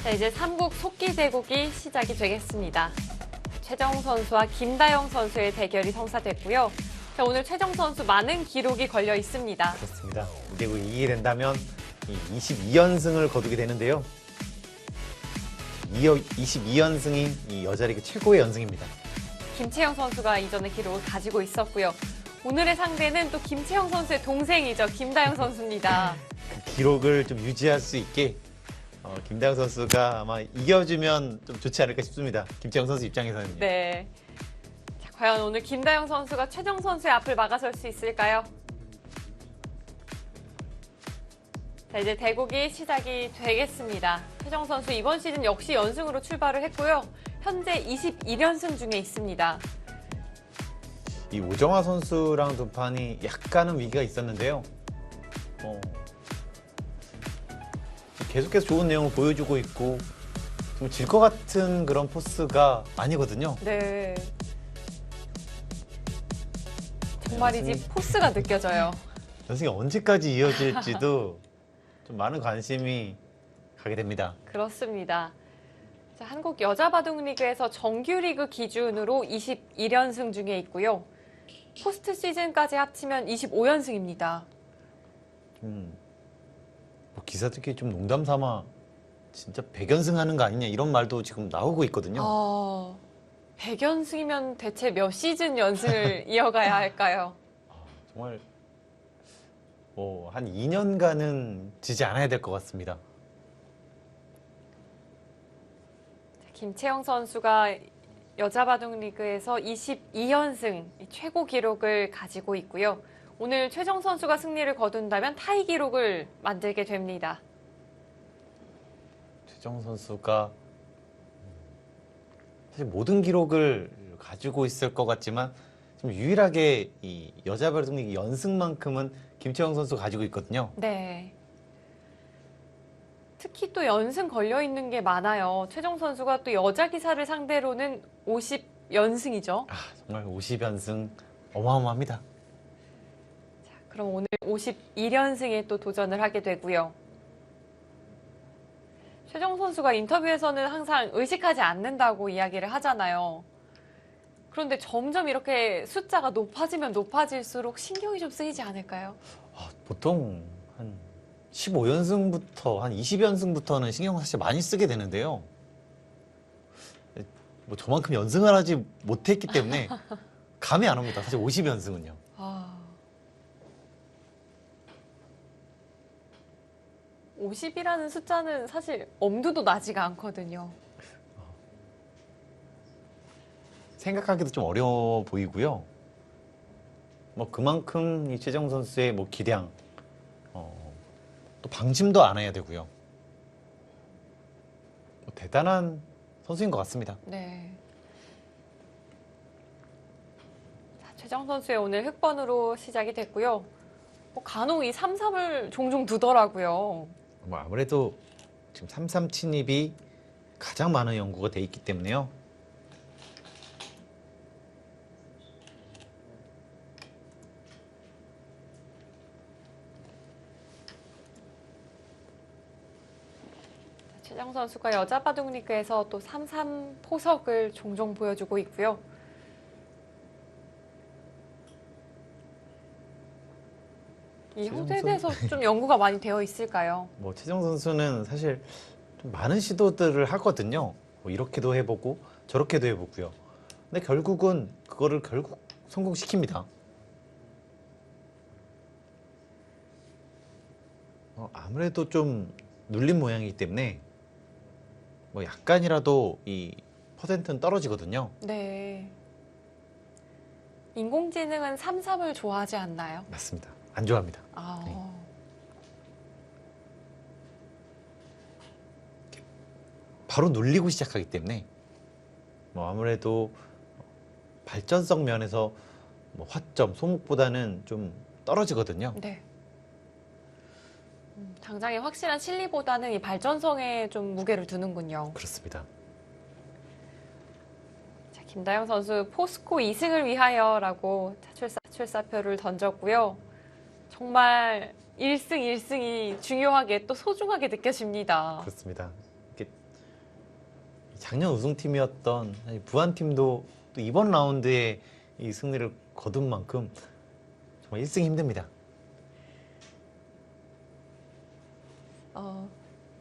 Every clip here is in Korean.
자, 이제 삼국 속기대국이 시작이 되겠습니다. 최정 선수와 김다영 선수의 대결이 성사됐고요. 자, 오늘 최정 선수 많은 기록이 걸려 있습니다. 그렇습니다. 그리고 이기게 된다면 22연승을 거두게 되는데요. 22연승이 이 여자리그 최고의 연승입니다. 김채영 선수가 이전의 기록을 가지고 있었고요. 오늘의 상대는 또 김채영 선수의 동생이죠. 김다영 선수입니다. 그 기록을 좀 유지할 수 있게 김다영 선수가 아마 이겨주면 좀 좋지 않을까 싶습니다. 김채영 선수 입장에서는요. 네. 자, 과연 오늘 김다영 선수가 최정 선수의 앞을 막아설 수 있을까요? 자, 이제 대국이 시작이 되겠습니다. 최정 선수 이번 시즌 역시 연승으로 출발을 했고요. 현재 21연승 중에 있습니다. 이 오정화 선수랑 두 판이 약간은 위기가 있었는데요. 계속해서 좋은 내용을 보여주고 있고 좀 질 것 같은 그런 포스가 아니거든요. 네. 정말이지 포스가 느껴져요. 연승이 언제까지 이어질지도 좀 많은 관심이 가게 됩니다. 그렇습니다. 자, 한국 여자바둑리그에서 정규리그 기준으로 21연승 중에 있고요. 포스트 시즌까지 합치면 25연승입니다. 뭐 기사들끼리 좀 농담 삼아 진짜 100연승 하는 거 아니냐 이런 말도 지금 나오고 있거든요. 100연승이면 대체 몇 시즌 연승을 이어가야 할까요? 정말 한 2년간은 지지 않아야 될 것 같습니다. 김채영 선수가 여자바둑리그에서 22연승 최고 기록을 가지고 있고요. 오늘 최정 선수가 승리를 거둔다면 타이 기록을 만들게 됩니다. 최정 선수가 사실 모든 기록을 가지고 있을 것 같지만 지금 유일하게 이 여자바둑리그 연승만큼은 김채영 선수가 가지고 있거든요. 네. 특히 또 연승 걸려 있는 게 많아요. 최정 선수가 또 여자 기사를 상대로는 50연승이죠. 정말 50연승 어마어마합니다. 자, 그럼 오늘 51연승에 또 도전을 하게 되고요. 최정 선수가 인터뷰에서는 항상 의식하지 않는다고 이야기를 하잖아요. 그런데 점점 이렇게 숫자가 높아지면 높아질수록 신경이 좀 쓰이지 않을까요? 보통 한 15연승부터 한 20연승부터는 신경 사실 많이 쓰게 되는데요. 뭐 저만큼 연승을 하지 못했기 때문에 감이 안 옵니다. 사실 50연승은요. 50이라는 숫자는 사실 엄두도 나지가 않거든요. 생각하기도 좀 어려워 보이고요. 뭐 그만큼 이 최정 선수의 뭐 기량, 또 방심도 안 해야 되고요. 뭐 대단한 선수인 것 같습니다. 네. 자, 최정 선수의 오늘 흑번으로 시작이 됐고요. 간혹 이 3-3을 종종 두더라고요. 뭐 아무래도 지금 3-3 침입이 가장 많은 연구가 돼 있기 때문에요. 최정 선수가 여자바둑리그에서 또 3-3 포석을 종종 보여주고 있고요. 이 형태에 대해서 좀 연구가 많이 되어 있을까요? 뭐 최정 선수는 사실 좀 많은 시도들을 하거든요. 뭐 이렇게도 해보고 저렇게도 해보고요. 근데 결국은 그거를 결국 성공시킵니다. 아무래도 좀 눌린 모양이기 때문에 뭐 약간이라도 이 퍼센트는 떨어지거든요. 네. 인공지능은 3-3을 좋아하지 않나요? 맞습니다. 안 좋아합니다. 네. 바로 눌리고 시작하기 때문에 뭐 아무래도 발전성 면에서 뭐 화점, 소목보다는 좀 떨어지거든요. 네. 당장의 확실한 실리보다는 이 발전성에 좀 무게를 두는군요. 그렇습니다. 자, 김다영 선수 포스코 2승을 위하여라고 출사표를 던졌고요. 정말 1승 1승이 중요하게 또 소중하게 느껴집니다. 그렇습니다. 이렇게 작년 우승팀이었던 부안팀도 또 이번 라운드에 이 승리를 거둔 만큼 정말 1승이 힘듭니다.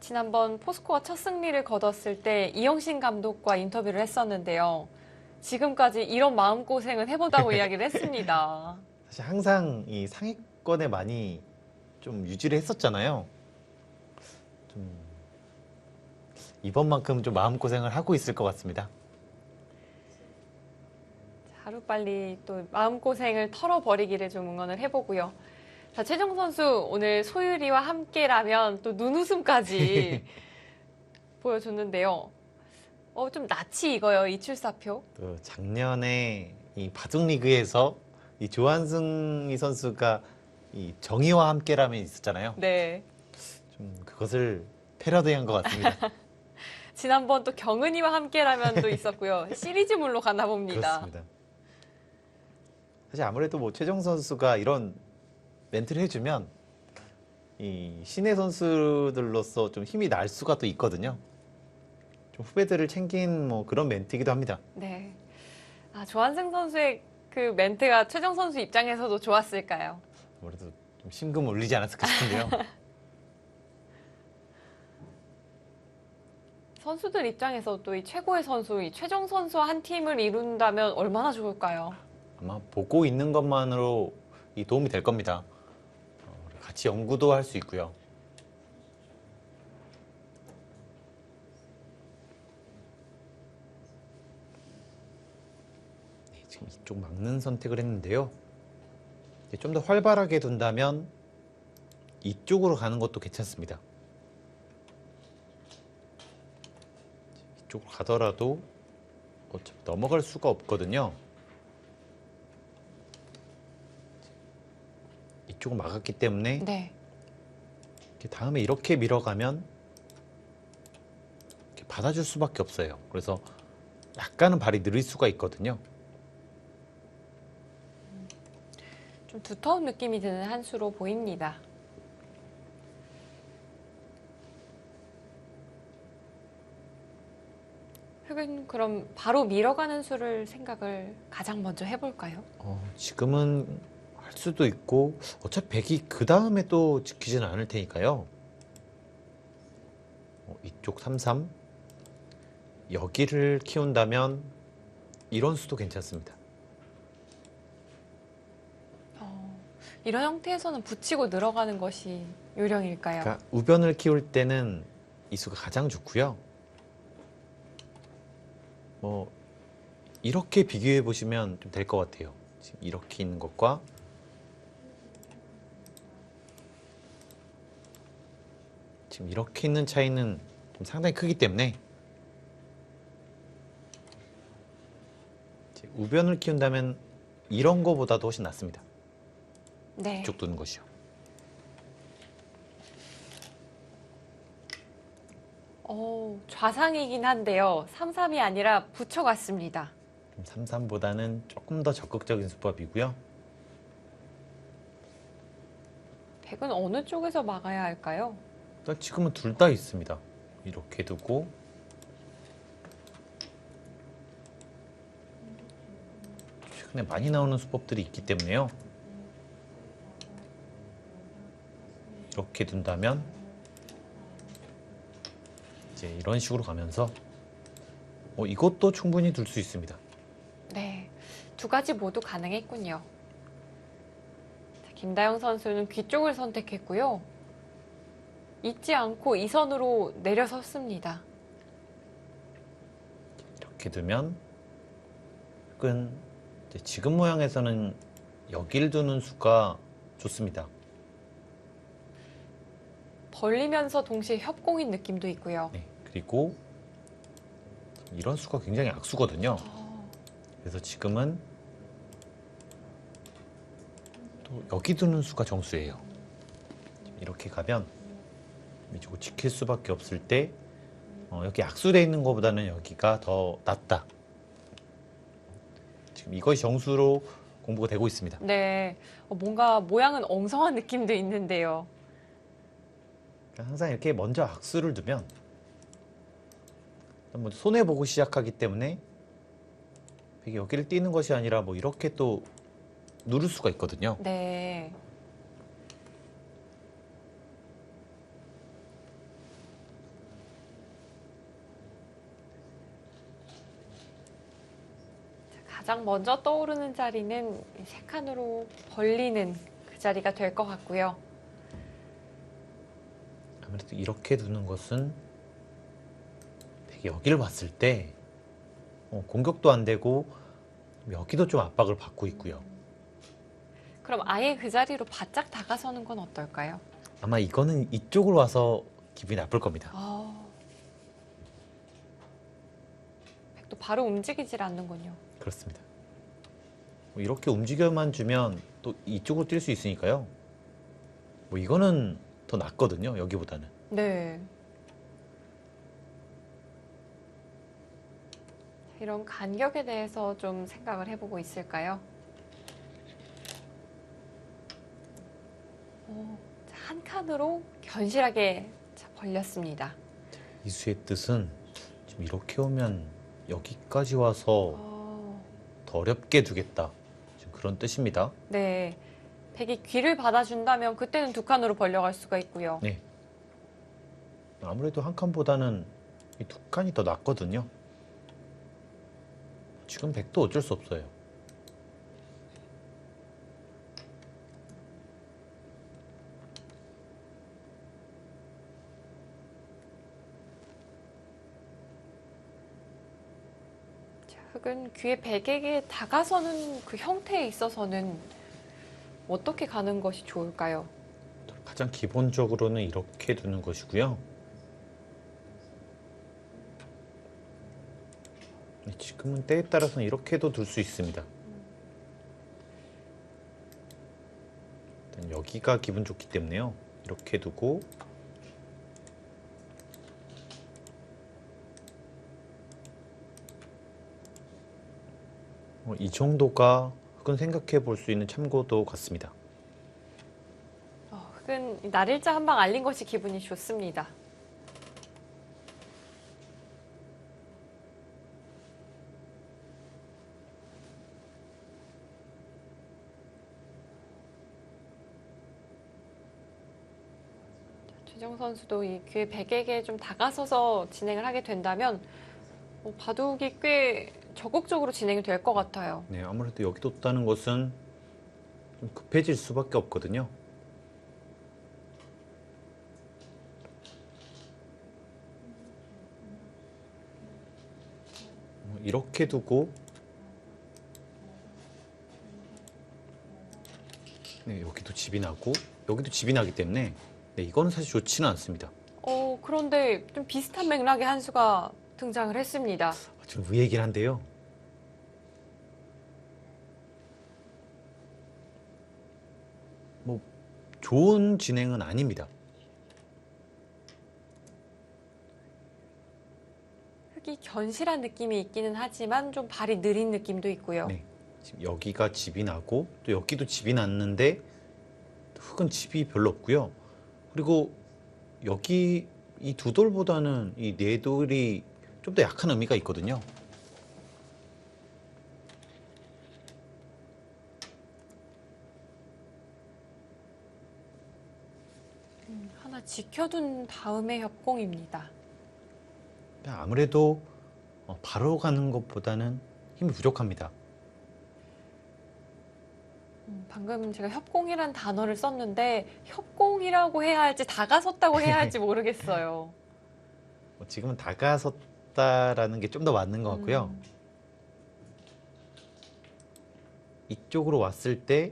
지난번 포스코가 첫 승리를 거뒀을 때 이영신 감독과 인터뷰를 했었는데요. 지금까지 이런 마음고생은 해보다고 이야기를 했습니다. 사실 항상 이 상위권에 많이 좀 유지를 했었잖아요. 좀 이번만큼 좀 마음고생을 하고 있을 것 같습니다. 하루빨리 또 마음고생을 털어버리기를 좀 응원을 해보고요. 자, 최정 선수 오늘 소율이와 함께라면 또 눈웃음까지 보여줬는데요. 좀 낯이 익어요, 이 출사표. 또 작년에 이 바둑리그에서 이 조한승 선수가 이 정의와 함께라면 있었잖아요. 네. 좀 그것을 패러디한 것 같습니다. 지난번 또 경은이와 함께라면도 있었고요. 시리즈물로 가나 봅니다. 그렇습니다. 사실 아무래도 뭐 최정 선수가 이런 멘트를 해주면 이 신예 선수들로서 좀 힘이 날 수가 또 있거든요. 좀 후배들을 챙긴 뭐 그런 멘트이기도 합니다. 네. 조한승 선수의 그 멘트가 최정 선수 입장에서도 좋았을까요? 아무래도 좀 심금 울리지 않았을까 싶은데요. 선수들 입장에서 또 이 최고의 선수, 이 최정 선수와 한 팀을 이룬다면 얼마나 좋을까요? 아마 보고 있는 것만으로 이 도움이 될 겁니다. 같이 연구도 할 수 있고요. 네, 지금 이쪽 막는 선택을 했는데요. 좀 더 활발하게 둔다면 이쪽으로 가는 것도 괜찮습니다. 이쪽으로 가더라도 어차피 넘어갈 수가 없거든요. 이쪽을 막았기 때문에 네. 다음에 이렇게 밀어가면 이렇게 받아줄 수밖에 없어요. 그래서 약간은 발이 느릴 수가 있거든요. 좀 두터운 느낌이 드는 한 수로 보입니다. 흑은 그럼 바로 밀어가는 수를 생각을 가장 먼저 해볼까요? 지금은 할 수도 있고 어차피 백이 그 다음에 또 지키지는 않을 테니까요. 이쪽 33 여기를 키운다면 이런 수도 괜찮습니다. 이런 형태에서는 붙이고 늘어가는 것이 요령일까요? 그러니까 우변을 키울 때는 이 수가 가장 좋고요. 뭐 이렇게 비교해 보시면 좀 될 것 같아요. 지금 이렇게 있는 것과 지금 이렇게 있는 차이는 좀 상당히 크기 때문에 우변을 키운다면 이런 거보다도 훨씬 낫습니다. 네. 이쪽 두는 것이요. 좌상이긴 한데요. 3-3이 아니라 붙여갔습니다. 3-3보다는 조금 더 적극적인 수법이고요. 백은 어느 쪽에서 막아야 할까요? 일단 지금은 둘 다 있습니다. 이렇게 두고 최근에 많이 나오는 수법들이 있기 때문에요. 이렇게 둔다면 이제 이런 식으로 가면서 이것도 충분히 둘 수 있습니다. 네, 두 가지 모두 가능했군요. 자, 김다영 선수는 귀 쪽을 선택했고요. 잊지 않고 이 선으로 내려섰습니다. 이렇게 두면 흑은 지금 모양에서는 여기를 두는 수가 좋습니다. 벌리면서 동시에 협공인 느낌도 있고요. 네, 그리고 이런 수가 굉장히 악수거든요. 그래서 지금은 또 여기 두는 수가 정수예요. 이렇게 가면 이쪽을 지킬 수밖에 없을 때 여기 악수되어 있는 것보다는 여기가 더 낫다. 지금 이것이 정수로 공부가 되고 있습니다. 네, 뭔가 모양은 엉성한 느낌도 있는데요. 항상 이렇게 먼저 악수를 두면 먼저 손해 보고 시작하기 때문에 백이 여기를 뛰는 것이 아니라 뭐 이렇게 또 누를 수가 있거든요. 네. 가장 먼저 떠오르는 자리는 이 세 칸으로 벌리는 그 자리가 될 것 같고요. 아무래도 이렇게 두는 것은 백이 여기를 봤을 때 공격도 안 되고 여기도 좀 압박을 받고 있고요. 그럼 아예 그 자리로 바짝 다가서는 건 어떨까요? 아마 이거는 이쪽으로 와서 기분이 나쁠 겁니다. 백도 바로 움직이질 않는군요. 그렇습니다. 뭐 이렇게 움직여만 주면 또 이쪽으로 뛸 수 있으니까요. 뭐 이거는 더 낫거든요. 여기보다는. 네. 이런 간격에 대해서 좀 생각을 해보고 있을까요? 자, 한 칸으로 견실하게 자, 벌렸습니다. 이수의 뜻은 지금 이렇게 오면 여기까지 와서 더 어렵게 두겠다. 지금 그런 뜻입니다. 네. 백이 귀를 받아준다면 그때는 두 칸으로 벌려갈 수가 있고요. 네. 아무래도 한 칸보다는 이 두 칸이 더 낫거든요. 지금 백도 어쩔 수 없어요. 자, 흑은 귀의 백에게 다가서는 그 형태에 있어서는 어떻게 가는 것이 좋을까요? 가장 기본적으로는 이렇게 두는 것이고요. 지금은 때에 따라서는 이렇게도 둘 수 있습니다. 일단 여기가 기분 좋기 때문에요. 이렇게 두고 이 정도가 흑은 생각해 볼 수 있는 참고도 같습니다. 흑은 날일자 한 방 알린 것이 기분이 좋습니다. 최정 선수도 이 귀의 백에게 좀 다가서서 진행을 하게 된다면 바둑이 꽤 적극적으로 진행이 될 것 같아요. 네, 아무래도 여기 뒀다는 것은 좀 급해질 수밖에 없거든요. 이렇게 두고 네, 여기도 집이 나고 여기도 집이 나기 때문에 네, 이거는 사실 좋지는 않습니다. 그런데 좀 비슷한 맥락의 한 수가 등장을 했습니다. 좀 의외이긴 한데요. 뭐 좋은 진행은 아닙니다. 흑이 견실한 느낌이 있기는 하지만 좀 발이 느린 느낌도 있고요. 네, 지금 여기가 집이 나고 또 여기도 집이 났는데 흑은 집이 별로 없고요. 그리고 여기 이 두 돌보다는 이 네 돌이 좀 더 약한 의미가 있거든요. 하나 지켜둔 다음에 협공입니다. 아무래도 바로 가는 것보다는 힘이 부족합니다. 방금 제가 협공이란 단어를 썼는데 협공이라고 해야 할지 다가섰다고 해야 할지 모르겠어요. 지금은 다가섰다라는 게 좀 더 맞는 것 같고요. 이쪽으로 왔을 때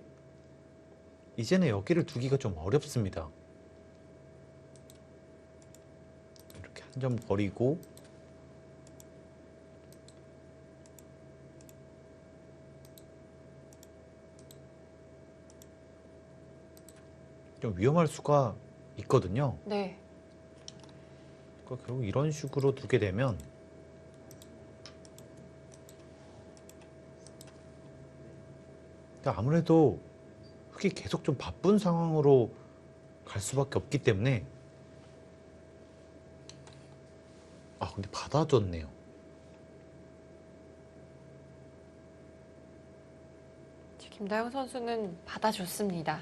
이제는 여기를 두기가 좀 어렵습니다. 이렇게 한 점 버리고 좀 위험할 수가 있거든요. 네. 그러니까 결국 이런 식으로 두게 되면 아무래도 흑이 계속 좀 바쁜 상황으로 갈 수밖에 없기 때문에 근데 받아줬네요. 김다영 선수는 받아줬습니다.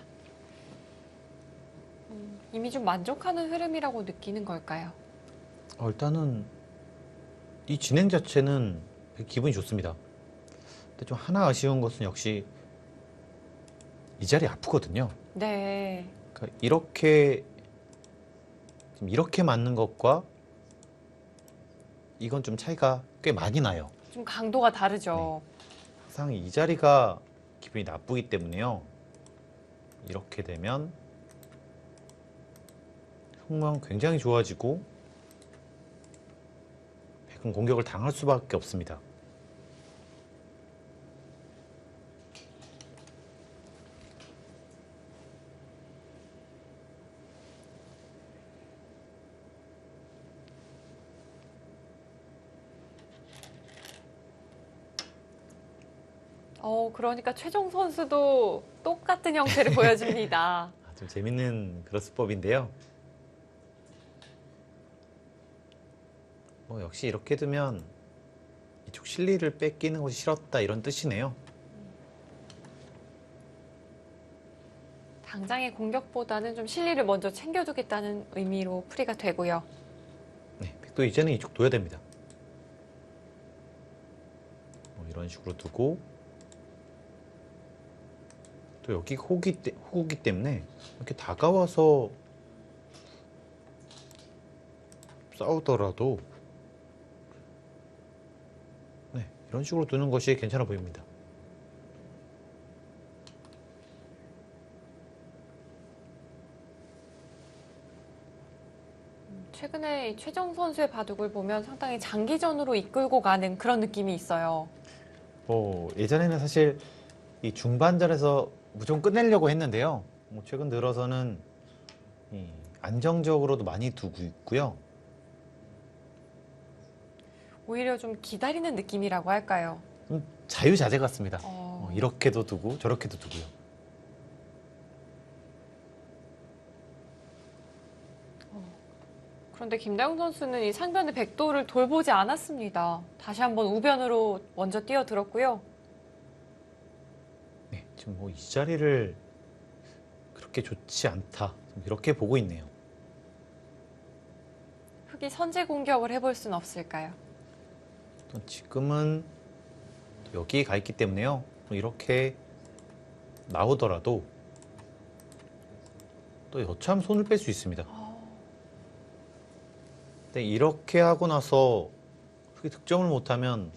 이미 좀 만족하는 흐름이라고 느끼는 걸까요? 일단은 이 진행 자체는 되게 기분이 좋습니다. 근데 좀 하나 아쉬운 것은 역시 이 자리 아프거든요. 네. 그러니까 지금 이렇게 맞는 것과 이건 좀 차이가 꽤 많이 나요. 좀 강도가 다르죠. 항상 이 자리가 기분이 나쁘기 때문에요. 이렇게 되면 흥망 굉장히 좋아지고 백은 공격을 당할 수밖에 없습니다. 그러니까 최종 선수도 똑같은 형태를 보여줍니다. 좀 재밌는 그런 수법인데요. 역시 이렇게 두면 이쪽 실리를 뺏기는 것이 싫었다 이런 뜻이네요. 당장의 공격보다는 좀 실리를 먼저 챙겨두겠다는 의미로 풀이가 되고요. 네, 백도 이제는 이쪽 둬야 됩니다. 이런 식으로 두고 또 여기 호구기 때문에 이렇게 다가와서 싸우더라도 네, 이런 식으로 두는 것이 괜찮아 보입니다. 최근에 최정 선수의 바둑을 보면 상당히 장기전으로 이끌고 가는 그런 느낌이 있어요. 예전에는 사실 이 중반전에서 무조건 끝내려고 했는데요. 최근 들어서는 안정적으로도 많이 두고 있고요. 오히려 좀 기다리는 느낌이라고 할까요? 자유자재 같습니다. 어. 이렇게도 두고 저렇게도 두고요. 그런데 김다영 선수는 이 상변의 백도를 돌보지 않았습니다. 다시 한번 우변으로 먼저 뛰어들었고요. 네, 지금 이 자리를 그렇게 좋지 않다. 이렇게 보고 있네요. 흑이 선제 공격을 해볼 수는 없을까요? 또 지금은 여기에 가 있기 때문에요. 이렇게 나오더라도 또 여차하면 손을 뺄 수 있습니다. 근데 이렇게 하고 나서 흑이 득점을 못하면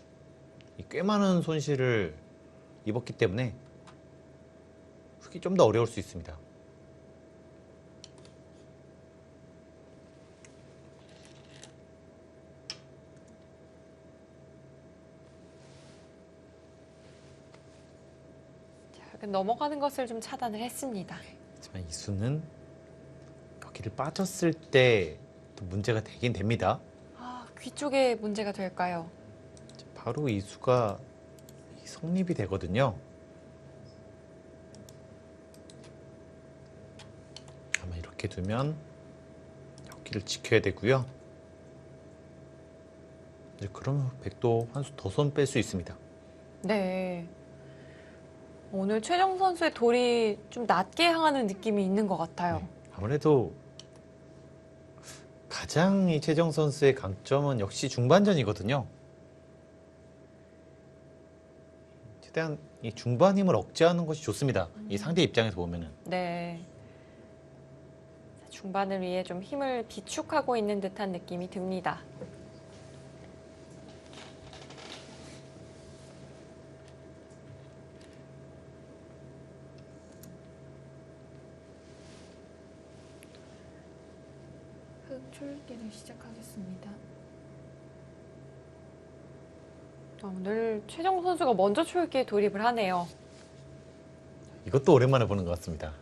꽤 많은 손실을 입었기 때문에 흑이 좀 더 어려울 수 있습니다. 자, 넘어가는 것을 좀 차단을 했습니다. 하지만 이수는 여기를 빠졌을 때 또 문제가 되긴 됩니다. 귀 쪽에 문제가 될까요? 바로 이수가 성립이 되거든요. 아마 이렇게 두면 여기를 지켜야 되고요. 그러면 백도 한 수 더 손 뺄 수 있습니다. 네. 오늘 최정 선수의 돌이 좀 낮게 향하는 느낌이 있는 것 같아요. 네, 아무래도 가장 이 최정 선수의 강점은 역시 중반전이거든요. 최대한 이 중반 힘을 억제하는 것이 좋습니다. 이 상대 입장에서 보면은. 네. 중반을 위해 좀 힘을 비축하고 있는 듯한 느낌이 듭니다. 흑출기를 시작하겠습니다. 오늘 최정 선수가 먼저 초읽기에 돌입을 하네요. 이것도 오랜만에 보는 것 같습니다.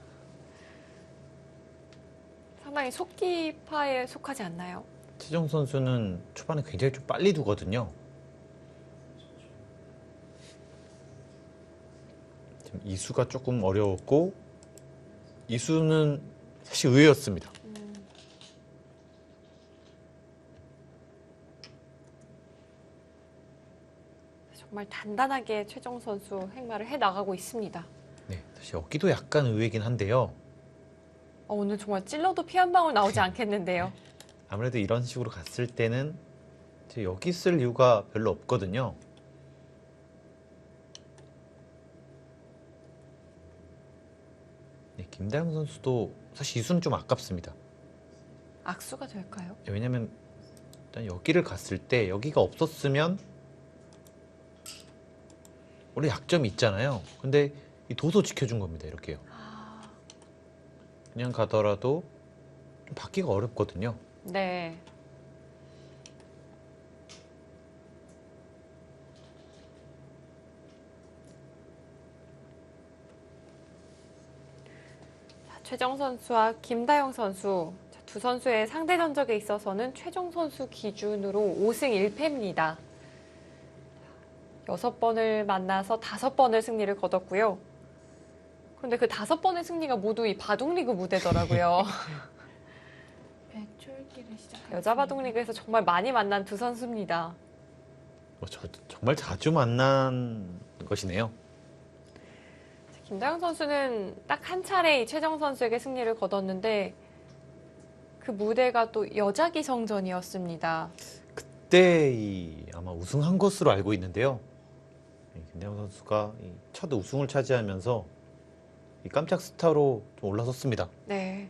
상당히 속기파에 속하지 않나요? 최정 선수는 초반에 굉장히 좀 빨리 두거든요. 지금 이수가 조금 어려웠고 이수는 사실 의외였습니다. 정말 단단하게 최정 선수 행마를 해 나가고 있습니다. 네, 사실 여기도 약간 의외긴 한데요. 오늘 정말 찔러도 피 한 방울 나오지 않겠는데요. 아무래도 이런 식으로 갔을 때는 이제 여기 쓸 이유가 별로 없거든요. 네, 김다영 선수도 사실 이 수는 좀 아깝습니다. 악수가 될까요? 왜냐면 일단 여기를 갔을 때 여기가 없었으면 원래 약점이 있잖아요. 근데 이 도서 지켜준 겁니다. 이렇게요. 그냥 가더라도 좀 받기가 어렵거든요. 네. 자, 최정 선수와 김다영 선수. 자, 두 선수의 상대 전적에 있어서는 최정 선수 기준으로 5승 1패입니다. 6번을 만나서 5번을 승리를 거뒀고요. 그런데 그 5번의 승리가 모두 이 바둑리그 무대더라고요. 백줄기를 시작하겠습니다. 여자 바둑리그에서 정말 많이 만난 두 선수입니다. 정말 자주 만난 것이네요. 김다영 선수는 딱 한 차례 이 최정 선수에게 승리를 거뒀는데 그 무대가 또 여자 기성전이었습니다. 그때 아마 우승한 것으로 알고 있는데요. 김다영 선수가 첫 우승을 차지하면서 이 깜짝 스타로 좀 올라섰습니다. 네.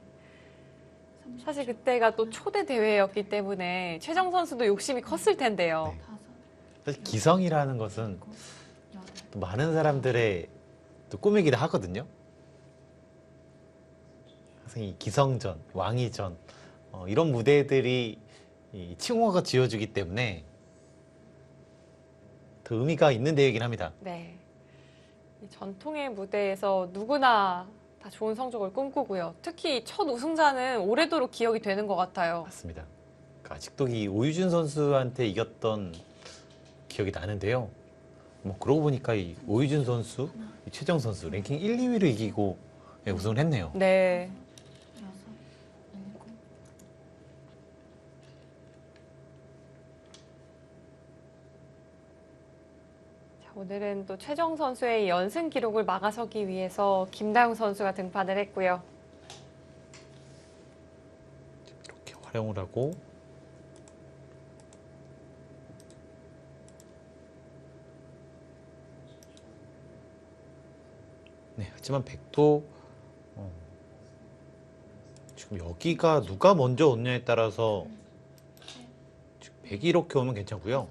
사실 그때가 또 초대 대회였기 때문에 최정 선수도 욕심이 컸을 텐데요. 네. 다섯, 사실 기성이라는 것은 일곱, 여덟. 또 많은 사람들의 또 꿈이기도 하거든요. 항상 이 기성전, 왕위전 이런 무대들이 이 칭호가 지어주기 때문에 더 의미가 있는 대회이긴 합니다. 네. 이 전통의 무대에서 누구나 다 좋은 성적을 꿈꾸고요. 특히 첫 우승자는 오래도록 기억이 되는 것 같아요. 맞습니다. 그러니까 아직도 이 오유준 선수한테 이겼던 기억이 나는데요. 뭐 그러고 보니까 이 오유준 선수, 이 최정 선수 랭킹 1, 2위를 이기고 우승을 했네요. 네. 여섯, 일곱. 자, 오늘은 또 최정 선수의 연승 기록을 막아서기 위해서 김다영 선수가 등판을 했고요. 이렇게 활용을 하고 네, 하지만 백도 지금 여기가 누가 먼저 오느냐에 따라서 지금 백이 이렇게 오면 괜찮고요.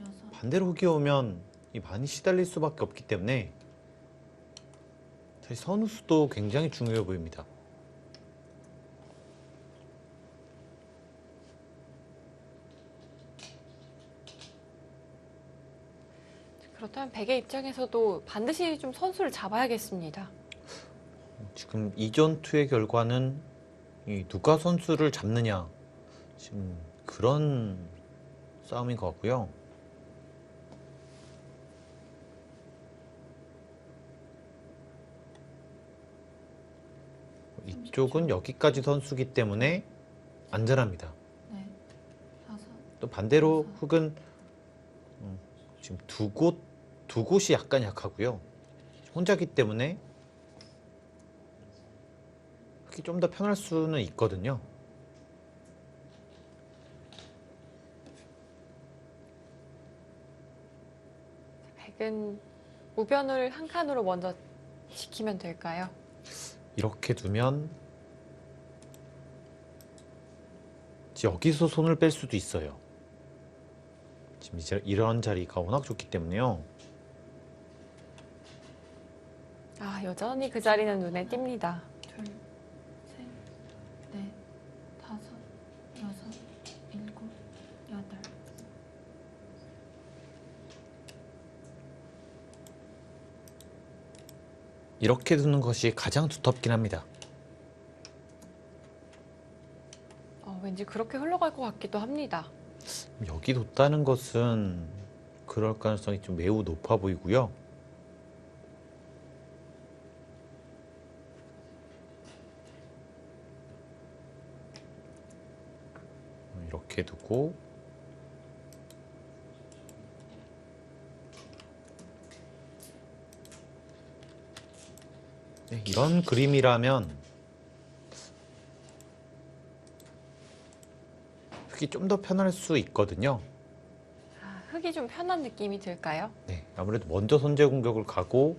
여섯, 반대로 흑이 오면 이 많이 시달릴 수밖에 없기 때문에 사실 선수도 굉장히 중요해 보입니다. 그렇다면 백의 입장에서도 반드시 좀 선수를 잡아야겠습니다. 지금 이전투의 결과는 이 누가 선수를 잡느냐 지금 그런 싸움인 것 같고요. 이쪽은 여기까지 선수기 때문에 안전합니다. 네, 다섯, 또 반대로 흑은 지금 두 곳이 약간 약하고요. 혼자기 때문에 흑이 좀 더 편할 수는 있거든요. 백은 우변을 한 칸으로 먼저 지키면 될까요? 이렇게 두면 여기서 손을 뺄 수도 있어요. 지금 이제 이런 자리가 워낙 좋기 때문에요. 아, 여전히 그 자리는 눈에 띕니다. 둘, 셋, 넷, 다섯, 여섯, 일곱, 여덟. 이렇게 두는 것이 가장 두텁긴 합니다. 왠지 그렇게 흘러갈 것 같기도 합니다. 여기 뒀다는 것은 그럴 가능성이 좀 매우 높아 보이고요. 이렇게 두고 네, 이런 그림이라면 흙이 좀 더 편할 수 있거든요. 아, 흙이 좀 편한 느낌이 들까요? 네, 아무래도 먼저 선제 공격을 가고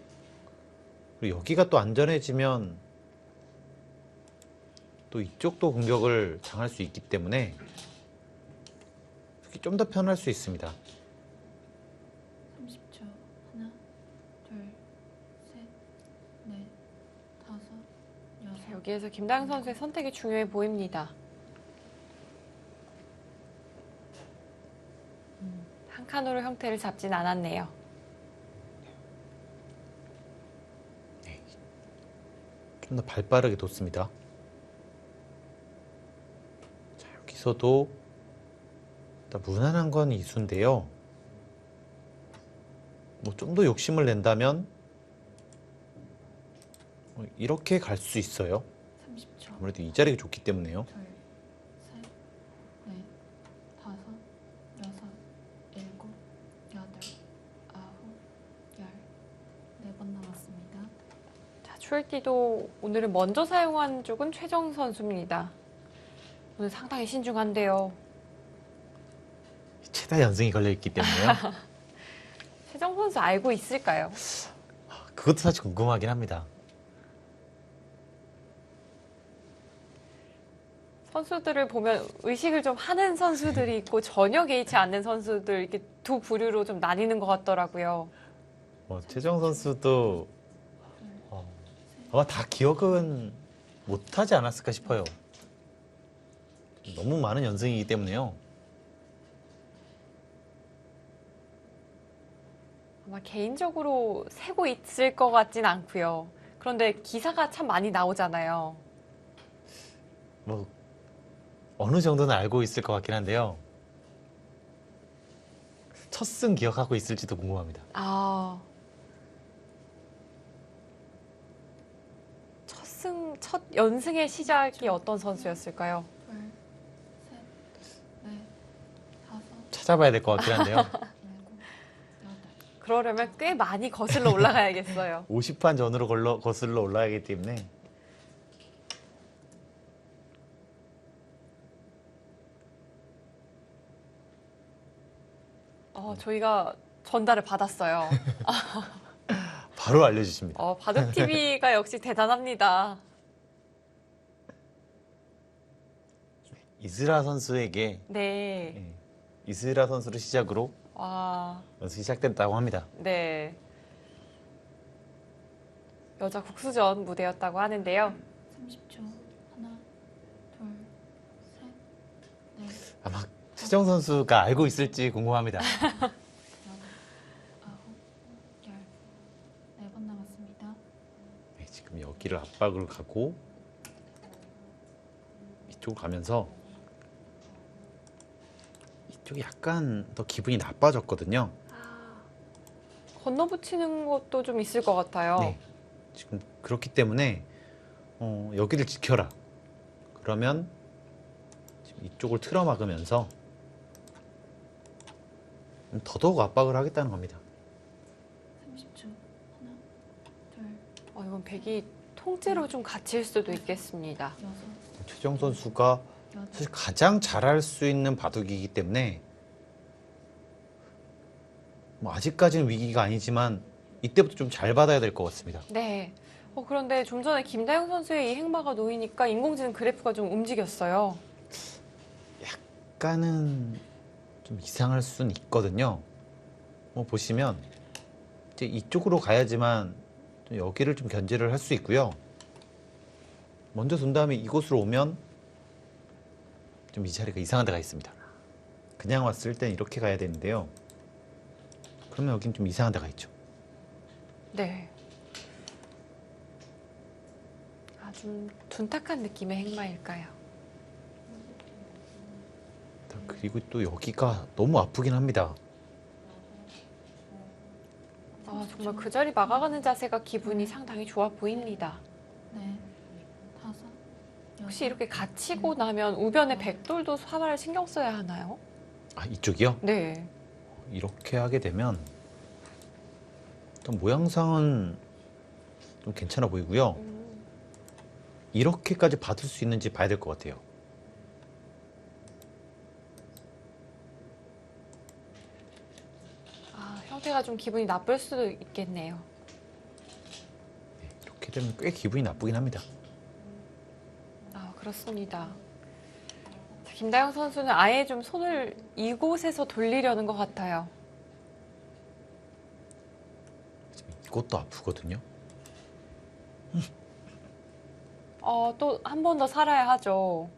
그리고 여기가 또 안전해지면 또 이쪽도 공격을 당할 수 있기 때문에 흙이 좀 더 편할 수 있습니다. 30초. 하나, 둘, 셋, 넷, 다섯, 여섯. 여기에서 김다영 선수의 선택이 중요해 보입니다. 한 칸으로 형태를 잡진 않았네요. 좀 더 발빠르게 뒀습니다. 자, 여기서도 일단 무난한 건 이수인데요. 뭐 좀 더 욕심을 낸다면 이렇게 갈 수 있어요. 30초. 아무래도 이 자리가 좋기 때문에요. 둘, 셋, 넷, 다섯, 여섯, 일곱, 여덟, 아홉, 열. 4번 남았습니다. 자, 추울띠도 오늘은 먼저 사용한 쪽은 최정 선수입니다. 오늘 상당히 신중한데요. 최다 연승이 걸려있기 때문에요. 최정 선수 알고 있을까요? 그것도 사실 궁금하긴 합니다. 선수들을 보면 의식을 좀 하는 선수들이 있고 전혀 개의치 않는 선수들 이렇게 두 부류로 좀 나뉘는 것 같더라고요. 최정 선수도 아마 다 기억은 못하지 않았을까 싶어요. 너무 많은 연승이기 때문에요. 아마 개인적으로 세고 있을 것 같진 않고요. 그런데 기사가 참 많이 나오잖아요. 뭐 어느 정도는 알고 있을 것 같긴 한데요. 첫 승 기억하고 있을지도 궁금합니다. 아, 첫 연승의 시작이 어떤 선수였을까요? 둘, 셋, 넷, 다섯, 찾아봐야 될 것 같긴 한데요. 일곱, 여덟. 그러려면 꽤 많이 거슬러 올라가야겠어요. 50판 전으로 거슬러 올라가기 때문에 저희가 전달을 받았어요. 바로 알려주십니다. 바둑TV가 역시 대단합니다. 이스라 선수에게 네. 이스라 선수를 시작으로 와, 연습이 시작됐다고 합니다. 네. 여자 국수전 무대였다고 하는데요. 30초. 하나, 둘, 셋, 넷, 아마 최정 선수가 알고 있을지 궁금합니다. 여덟, 아홉, 열. 4번 남았습니다. 네, 지금 여기를 압박을 가고 이쪽으로 가면서 이쪽이 약간 더 기분이 나빠졌거든요. 건너붙이는 것도 좀 있을 것 같아요. 네. 지금 그렇기 때문에 여기를 지켜라. 그러면 지금 이쪽을 틀어막으면서 더더욱 압박을 하겠다는 겁니다. 30초. 하나, 둘, 이건 백이 통째로 좀 갇힐 수도 있겠습니다. 여섯, 최정 선수가 여덟. 사실 가장 잘할 수 있는 바둑이기 때문에 뭐 아직까지는 위기가 아니지만 이때부터 좀 잘 받아야 될 것 같습니다. 네. 그런데 좀 전에 김다영 선수의 이 행마가 놓이니까 인공지능 그래프가 좀 움직였어요. 약간은 좀 이상할 수는 있거든요. 보시면 이제 이쪽으로 가야지만 좀 여기를 좀 견제를 할 수 있고요. 먼저 둔 다음에 이곳으로 오면 좀 이 자리가 이상한 데가 있습니다. 그냥 왔을 땐 이렇게 가야 되는데요. 그러면 여긴 좀 이상한 데가 있죠. 네. 좀 둔탁한 느낌의 행마일까요? 그리고 또 여기가 너무 아프긴 합니다. 정말 그 자리 막아가는 자세가 기분이 상당히 좋아 보입니다. 넷, 다섯. 혹시 이렇게 갇히고 나면 우변의 백돌도 사발을 신경 써야 하나요? 이쪽이요? 네. 이렇게 하게 되면 또 모양상은 좀 괜찮아 보이고요. 이렇게까지 받을 수 있는지 봐야 될 것 같아요. 아, 형태가 좀 기분이 나쁠 수도 있겠네요. 네, 이렇게 되면 꽤 기분이 나쁘긴 합니다. 아, 그렇습니다. 자, 김다영 선수는 아예 좀 손을 이곳에서 돌리려는 것 같아요. 이것도 아프거든요. 또 한 번 더 살아야 하죠.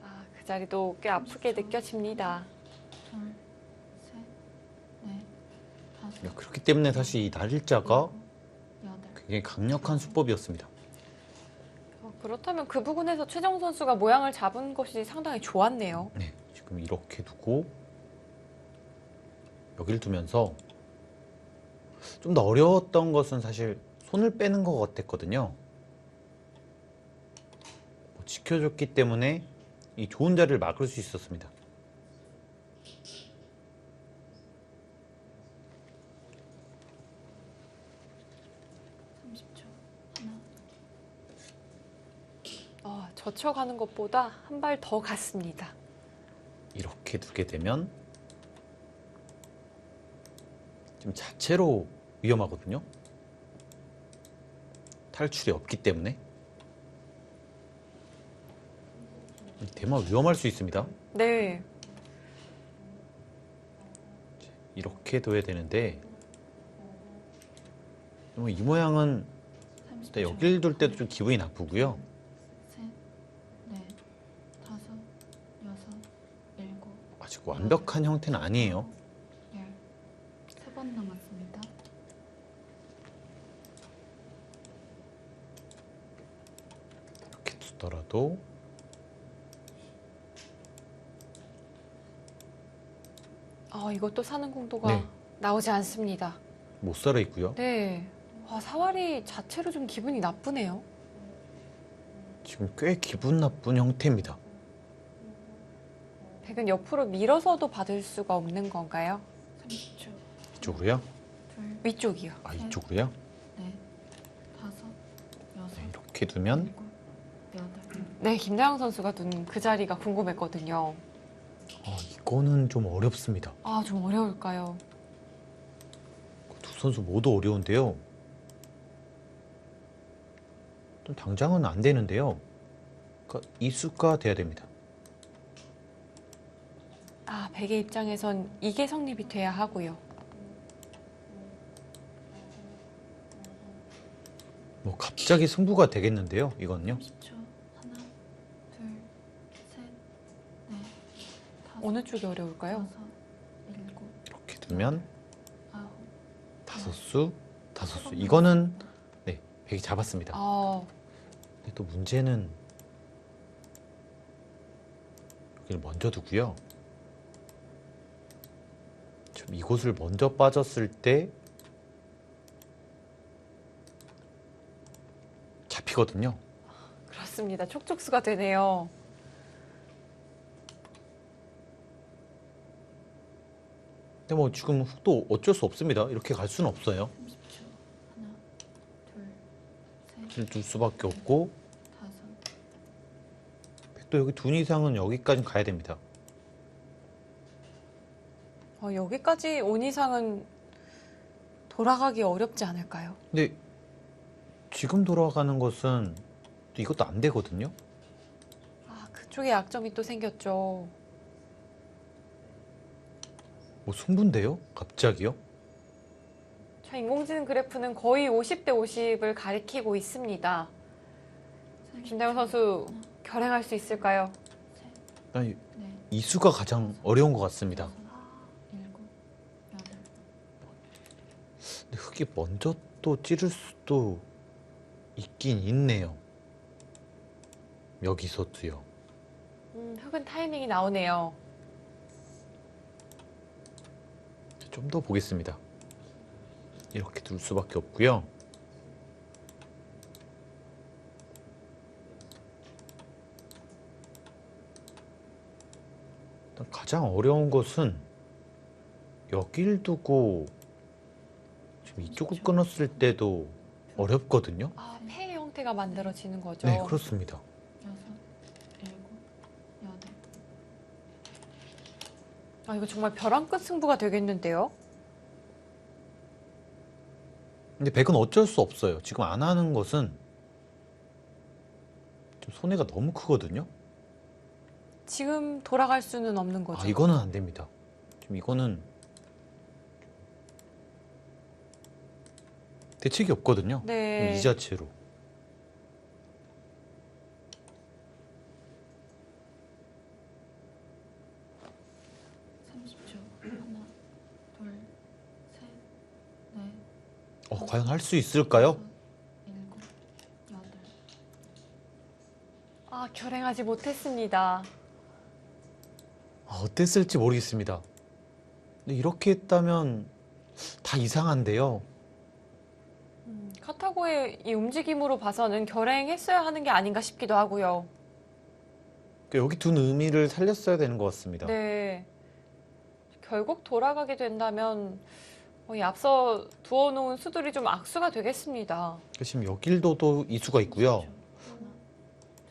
아, 그 자리도 꽤 아프게 느껴집니다. 둘, 셋, 넷, 다섯, 네, 그렇기 때문에 사실 이 날일자가 일곱, 여덟. 굉장히 강력한 수법이었습니다. 그렇다면 그 부분에서 최정 선수가 모양을 잡은 것이 상당히 좋았네요. 네, 지금 이렇게 두고 여기를 두면서 좀 더 어려웠던 것은 사실 손을 빼는 것 같았거든요. 지켜줬기 때문에 이 좋은 자리를 막을 수 있었습니다. 하나, 젖혀가는 것보다 한 발 더 갔습니다. 이렇게 두게 되면 지금 자체로 위험하거든요. 탈출이 없기 때문에 대마 위험할 수 있습니다. 네. 이렇게 둬야 되는데 이 모양은 일단 여길 둘 때도 좀 기분이 나쁘고요. 셋, 넷, 다섯, 여섯, 일곱, 아직 완벽한 형태는 아니에요. 열. 세 번 남았습니다. 이렇게 두더라도 이것도 사는 공도가 네. 나오지 않습니다. 못 살아 있고요. 네. 사와리 자체로 좀 기분이 나쁘네요. 지금 꽤 기분 나쁜 형태입니다. 백은 옆으로 밀어서도 받을 수가 없는 건가요? 30초. 이쪽으로요? 둘, 위쪽이요. 아, 이쪽으로요? 넷, 다섯, 여섯, 네, 이렇게 두면 일곱, 여덟. 네, 김다영 선수가 둔 그 자리가 궁금했거든요. 이거는 좀 어렵습니다. 좀 어려울까요? 두 선수 모두 어려운데요. 좀 당장은 안 되는데요. 그러니까 이수가 돼야 됩니다. 백의 입장에선 이게 성립이 돼야 하고요. 뭐 갑자기 승부가 되겠는데요. 이건요. 30초. 하나, 둘, 셋, 넷, 다섯, 어느 쪽이 어려울까요? 여섯, 일곱, 이렇게 두면 아홉. 다섯 수. 이거는 네, 백이 잡았습니다. 근데 또 문제는 여기를 먼저 두고요. 좀 이곳을 먼저 빠졌을 때 잡히거든요. 그렇습니다. 촉촉수가 되네요. 근데 뭐 지금 흑도 어쩔 수 없습니다. 이렇게 갈 수는 없어요. 30초. 하나, 둘, 셋, 줄 둘 수밖에 없고 다섯, 백도 여기 둔 이상은 여기까지 가야 됩니다. 여기까지 온 이상은 돌아가기 어렵지 않을까요? 근데 지금 돌아가는 것은 또 이것도 안 되거든요. 그쪽에 약점이 또 생겼죠. 뭐 승부인데요? 갑자기요? 자, 인공지능 그래프는 거의 50대 50을 가리키고 있습니다. 김다영 선수 결행할 수 있을까요? 아니, 넷, 이수가 가장 어려운 것 같습니다. 여섯, 일곱, 여덟. 근데 흑이 먼저 또 찌를 수도 있긴 있네요. 여기서도요. 흑은 타이밍이 나오네요. 좀 더 보겠습니다. 이렇게 둘 수밖에 없고요. 일단 가장 어려운 것은 여길 두고 지금 이쪽을 끊었을 때도 어렵거든요. 아, 패 형태가 만들어지는 거죠. 네, 그렇습니다. 6, 7, 8. 아, 이거 정말 벼랑 끝 승부가 되겠는데요. 근데 백은 어쩔 수 없어요. 지금 안 하는 것은 좀 손해가 너무 크거든요. 지금 돌아갈 수는 없는 거죠. 아, 이거는 안 됩니다. 지금 이거는 대책이 없거든요. 네. 이 자체로. 하나, 둘, 셋, 넷, 과연 할 수 있을까요? 다섯, 일곱, 여덟. 아, 결행하지 못했습니다. 어땠을지 모르겠습니다. 근데 이렇게 했다면 다 이상한데요. 카타고의 이 움직임으로 봐서는 결행했어야 하는 게 아닌가 싶기도 하고요. 그러니까 여기 둔 의미를 살렸어야 되는 것 같습니다. 네. 결국 돌아가게 된다면 이 앞서 두어놓은 수들이 좀 악수가 되겠습니다. 지금 여길도도 이수가 있고요. 하나,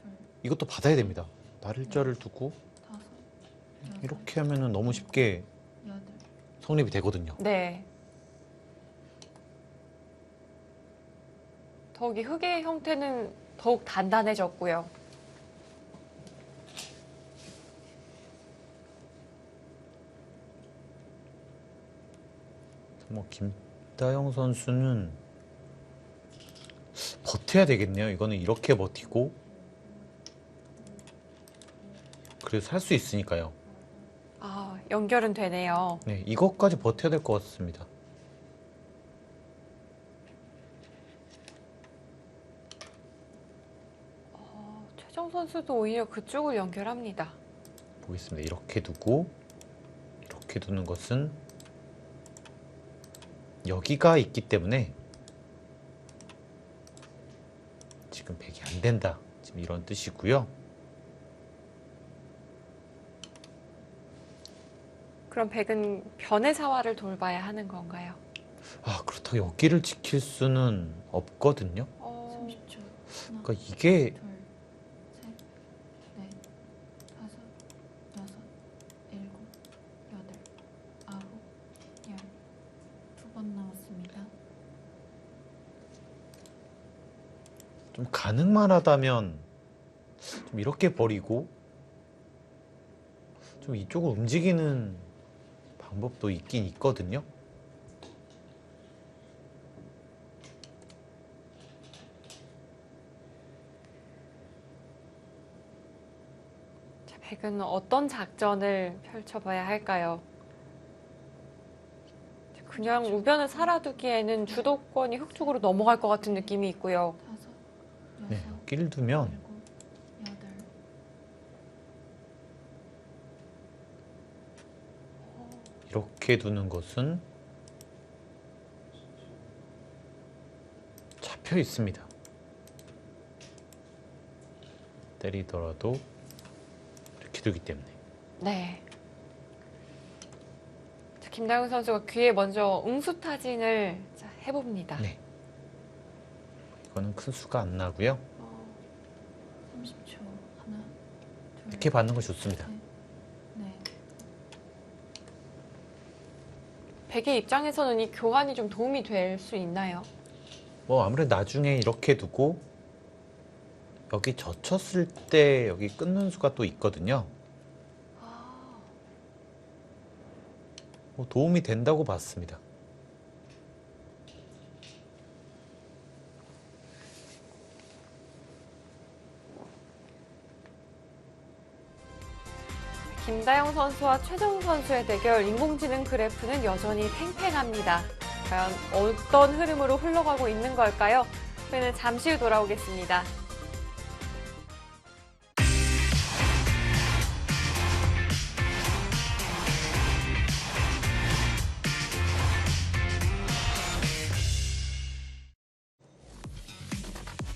둘, 이것도 받아야 됩니다. 날일자를 두고 다섯, 여섯, 이렇게 하면은 너무 쉽게 여덟. 성립이 되거든요. 네. 더욱이 흙의 형태는 더욱 단단해졌고요. 뭐 김다영 선수는 버텨야 되겠네요. 이거는 이렇게 버티고 그래서 살 수 있으니까요. 아, 연결은 되네요. 네, 이것까지 버텨야 될 것 같습니다. 최정 선수도 오히려 그쪽을 연결합니다. 보겠습니다. 이렇게 두고 이렇게 두는 것은 여기가 있기 때문에 지금 백이 안 된다. 지금 이런 뜻이고요. 그럼 백은 변의 사활을 돌봐야 하는 건가요? 그렇다고 여기를 지킬 수는 없거든요. 30초. 하나, 그러니까 이게 둘, 셋, 넷, 다섯, 여섯, 일곱, 여덟, 아홉, 열. 2번 남았습니다. 좀 가능만 하다면 좀 이렇게 버리고 좀 이쪽을 움직이는 방법도 있긴 있거든요. 자, 백은 어떤 작전을 펼쳐봐야 할까요? 그냥 우변을 살아두기에는 주도권이 흙 쪽으로 넘어갈 것 같은 느낌이 있고요. 다섯, 네, 여섯, 여기를 두면 일곱, 여덟. 이렇게 두는 것은 잡혀 있습니다. 때리더라도 이렇게 두기 때문에. 네. 자, 김다영 선수가 귀에 먼저 응수타진을 자, 해봅니다. 네. 이거는 큰 수가 안 나고요. 30초. 하나, 둘, 이렇게 받는 거 좋습니다. 셋, 넷. 백의 입장에서는 이 교환이 좀 도움이 될 수 있나요? 뭐 아무래도 나중에 이렇게 두고 여기 젖혔을 때 여기 끊는 수가 또 있거든요. 뭐 도움이 된다고 봤습니다. 김다영 선수와 최정 선수의 대결 인공지능 그래프는 여전히 팽팽합니다. 과연 어떤 흐름으로 흘러가고 있는 걸까요? 저희는 잠시 후 돌아오겠습니다.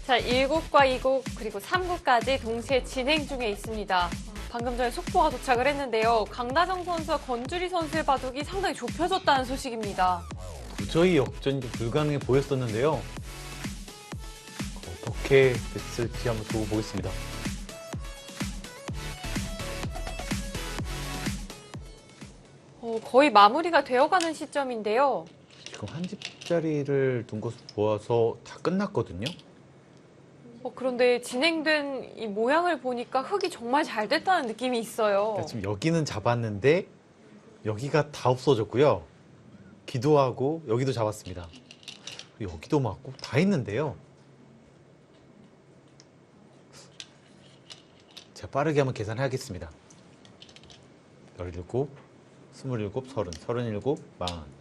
자, 1국과 2국 그리고 3국까지 동시에 진행 중에 있습니다. 방금 전에 속보가 도착을 했는데요. 강다정 선수와 권주리 선수의 바둑이 상당히 좁혀졌다는 소식입니다. 도저히 역전이 좀 불가능해 보였었는데요. 어떻게 됐을지 한번 두고 보겠습니다. 거의 마무리가 되어가는 시점인데요. 지금 한 집자리를 둔 것을 보아서 다 끝났거든요. 그런데 진행된 이 모양을 보니까 흙이 정말 잘 됐다는 느낌이 있어요. 그러니까 지금 여기는 잡았는데 여기가 다 없어졌고요. 기도하고 여기도 잡았습니다. 여기도 맞고 다 했는데요. 제가 빠르게 한번 계산하겠습니다. 17, 27, 30, 37, 40,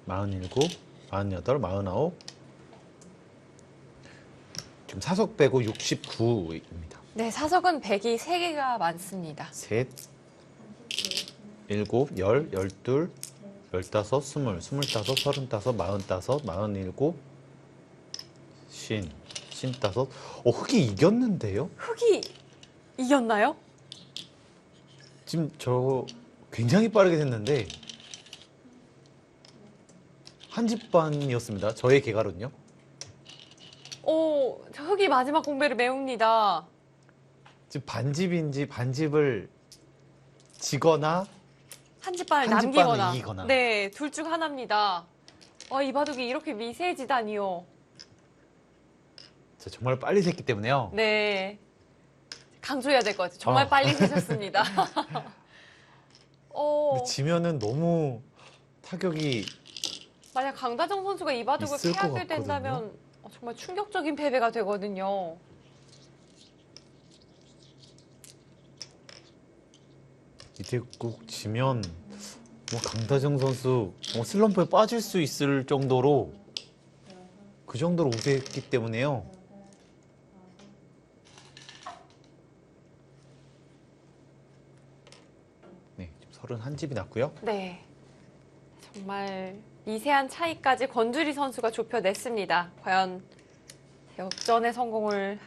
47, 48, 49. 지금 사석 빼고 69입니다. 네, 사석은 100이 3개가 많습니다. 셋, 7, 10, 12, 15, 20, 25, 35, 45, 47, 55. 흙이 이겼는데요? 흙이 이겼나요? 지금 저 굉장히 빠르게 됐는데 한 집 반이었습니다. 저의 개가로는요. 저 흙이 마지막 공배를 메웁니다. 지금 반집인지 반집을 지거나 한 집반을 한 집반을 남기거나. 이기거나. 네, 둘 중 하나입니다. 이 바둑이 이렇게 미세해지다니요. 저 정말 빨리 샜기 때문에요. 네. 강조해야 될 것 같아요. 정말 빨리 세셨습니다. 근데 지면은 너무 타격이 만약 강다정 선수가 이 바둑을 있을 것 패하게 된다면 정말 충격적인 패배가 되거든요. 이제 꼭 지면 강다정 선수 슬럼프에 빠질 수 있을 정도로 그 정도로 우세했기 때문에요. 네, 지금 31집이 났고요. 네. 정말 미세한 차이까지 권주리 선수가 좁혀냈습니다. 과연 역전에 성공을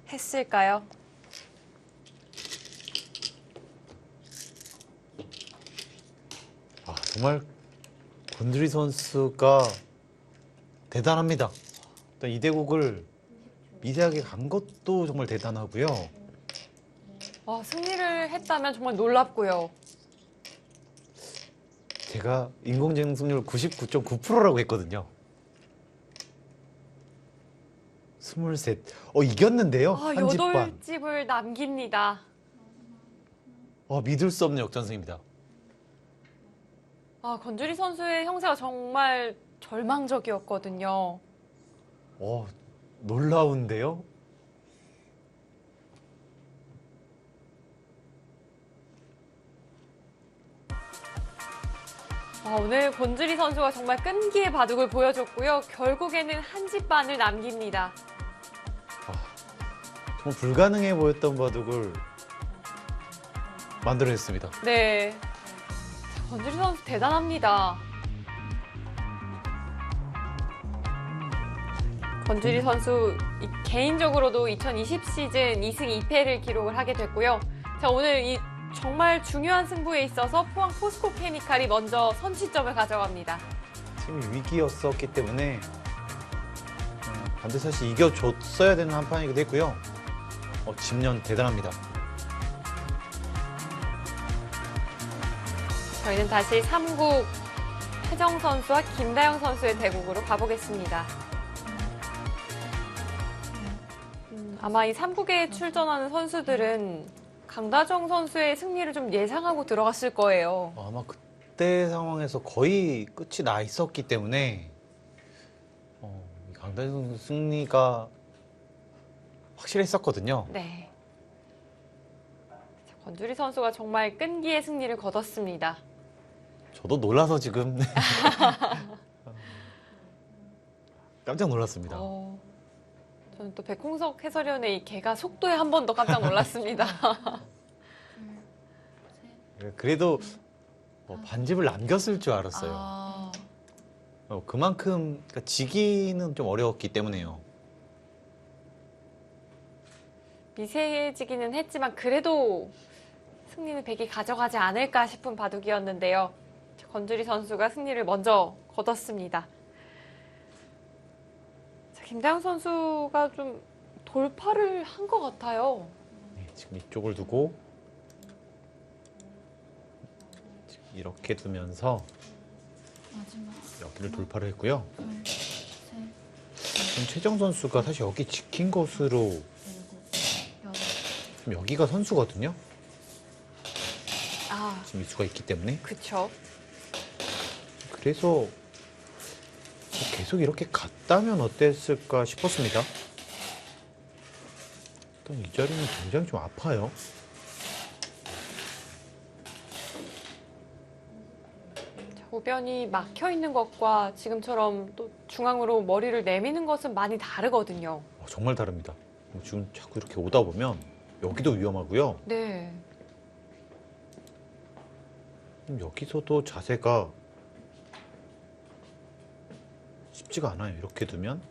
했을까요? 정말 권주리 선수가 대단합니다. 일단 이 대국을 미세하게 간 것도 정말 대단하고요. 승리를 했다면 정말 놀랍고요. 제가 인공지능 승률 99.9%라고 했거든요. 23. 이겼는데요. 한 집 반. 8집을 남깁니다. 믿을 수 없는 역전승입니다. 권주리 선수의 형세가 정말 절망적이었거든요. 놀라운데요? 오늘 권주리 선수가 정말 끈기의 바둑을 보여줬고요. 결국에는 한 집 반을 남깁니다. 정말 불가능해 보였던 바둑을 만들어냈습니다. 네. 권주리 선수 대단합니다. 권주리 선수 개인적으로도 2020 시즌 2승 2패를 기록을 하게 됐고요. 자, 오늘 이 정말 중요한 승부에 있어서 포항 포스코 케미칼이 먼저 선취점을 가져갑니다. 팀이 위기였었기 때문에 반드시 사실 이겨줬어야 되는 한 판이기도 했고요. 집년 대단합니다. 저희는 다시 3국 최정 선수와 김다영 선수의 대국으로 가보겠습니다. 아마 이 3국에 출전하는 선수들은 강다정 선수의 승리를 좀 예상하고 들어갔을 거예요. 아마 그때 상황에서 거의 끝이 나 있었기 때문에 강다정 선수 승리가 확실했었거든요. 네. 자, 권주리 선수가 정말 끈기의 승리를 거뒀습니다. 저도 놀라서 지금 깜짝 놀랐습니다. 저는 또 백홍석 해설위원의 이 개가 속도에 한 번 더 깜짝 놀랐습니다. 그래도 반집을 남겼을 줄 알았어요. 그만큼 그러니까 지기는 좀 어려웠기 때문에요. 미세해지기는 했지만 그래도 승리는 백이 가져가지 않을까 싶은 바둑이었는데요. 건주리 선수가 승리를 먼저 거뒀습니다. 자, 김다영 선수가 좀 돌파를 한 것 같아요. 네, 지금 이쪽을 두고 지금 이렇게 두면서 마지막 여기를 돌파를 했고요. 둘, 셋, 지금 최정 선수가 사실 여기 지킨 것으로 일곱, 여덟. 지금 여기가 선수거든요. 아, 지금 이수가 있기 때문에. 그쵸. 그래서 계속 이렇게 갔다면 어땠을까 싶었습니다. 일단 이 자리는 굉장히 좀 아파요. 자, 우변이 막혀 있는 것과 지금처럼 또 중앙으로 머리를 내미는 것은 많이 다르거든요. 정말 다릅니다. 지금 자꾸 이렇게 오다 보면 여기도 위험하고요. 네. 여기서도 자세가 쉽지가 않아요. 이렇게 두면.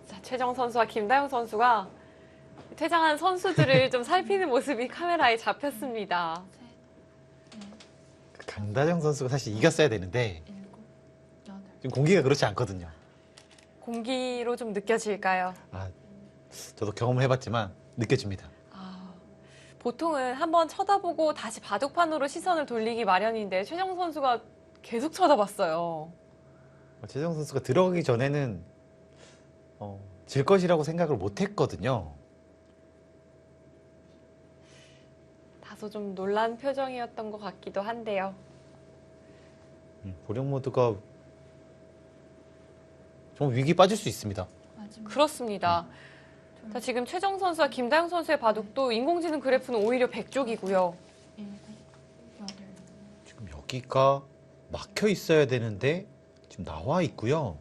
자, 최정 선수와 김다영 선수가 퇴장한 선수들을 좀 살피는 모습이 카메라에 잡혔습니다. 셋, 넷, 강다정 선수가 사실 이겼어야 되는데 일곱, 여덟. 지금 공기가 그렇지 않거든요. 공기로 좀 느껴질까요? 아, 저도 경험을 해봤지만 느껴집니다. 아, 보통은 한번 쳐다보고 다시 바둑판으로 시선을 돌리기 마련인데 최정 선수가 계속 쳐다봤어요. 최정 선수가 들어가기 전에는 질 것이라고 생각을 못했거든요. 다소 좀 놀란 표정이었던 것 같기도 한데요. 보령 모드가 정말 위기 빠질 수 있습니다. 마지막 그렇습니다. 둘, 자, 지금 최정 선수와 김다영 선수의 바둑도 인공지능 그래프는 오히려 백쪽이고요. 일곱, 여덟. 지금 여기가 막혀 있어야 되는데 지금 나와 있고요.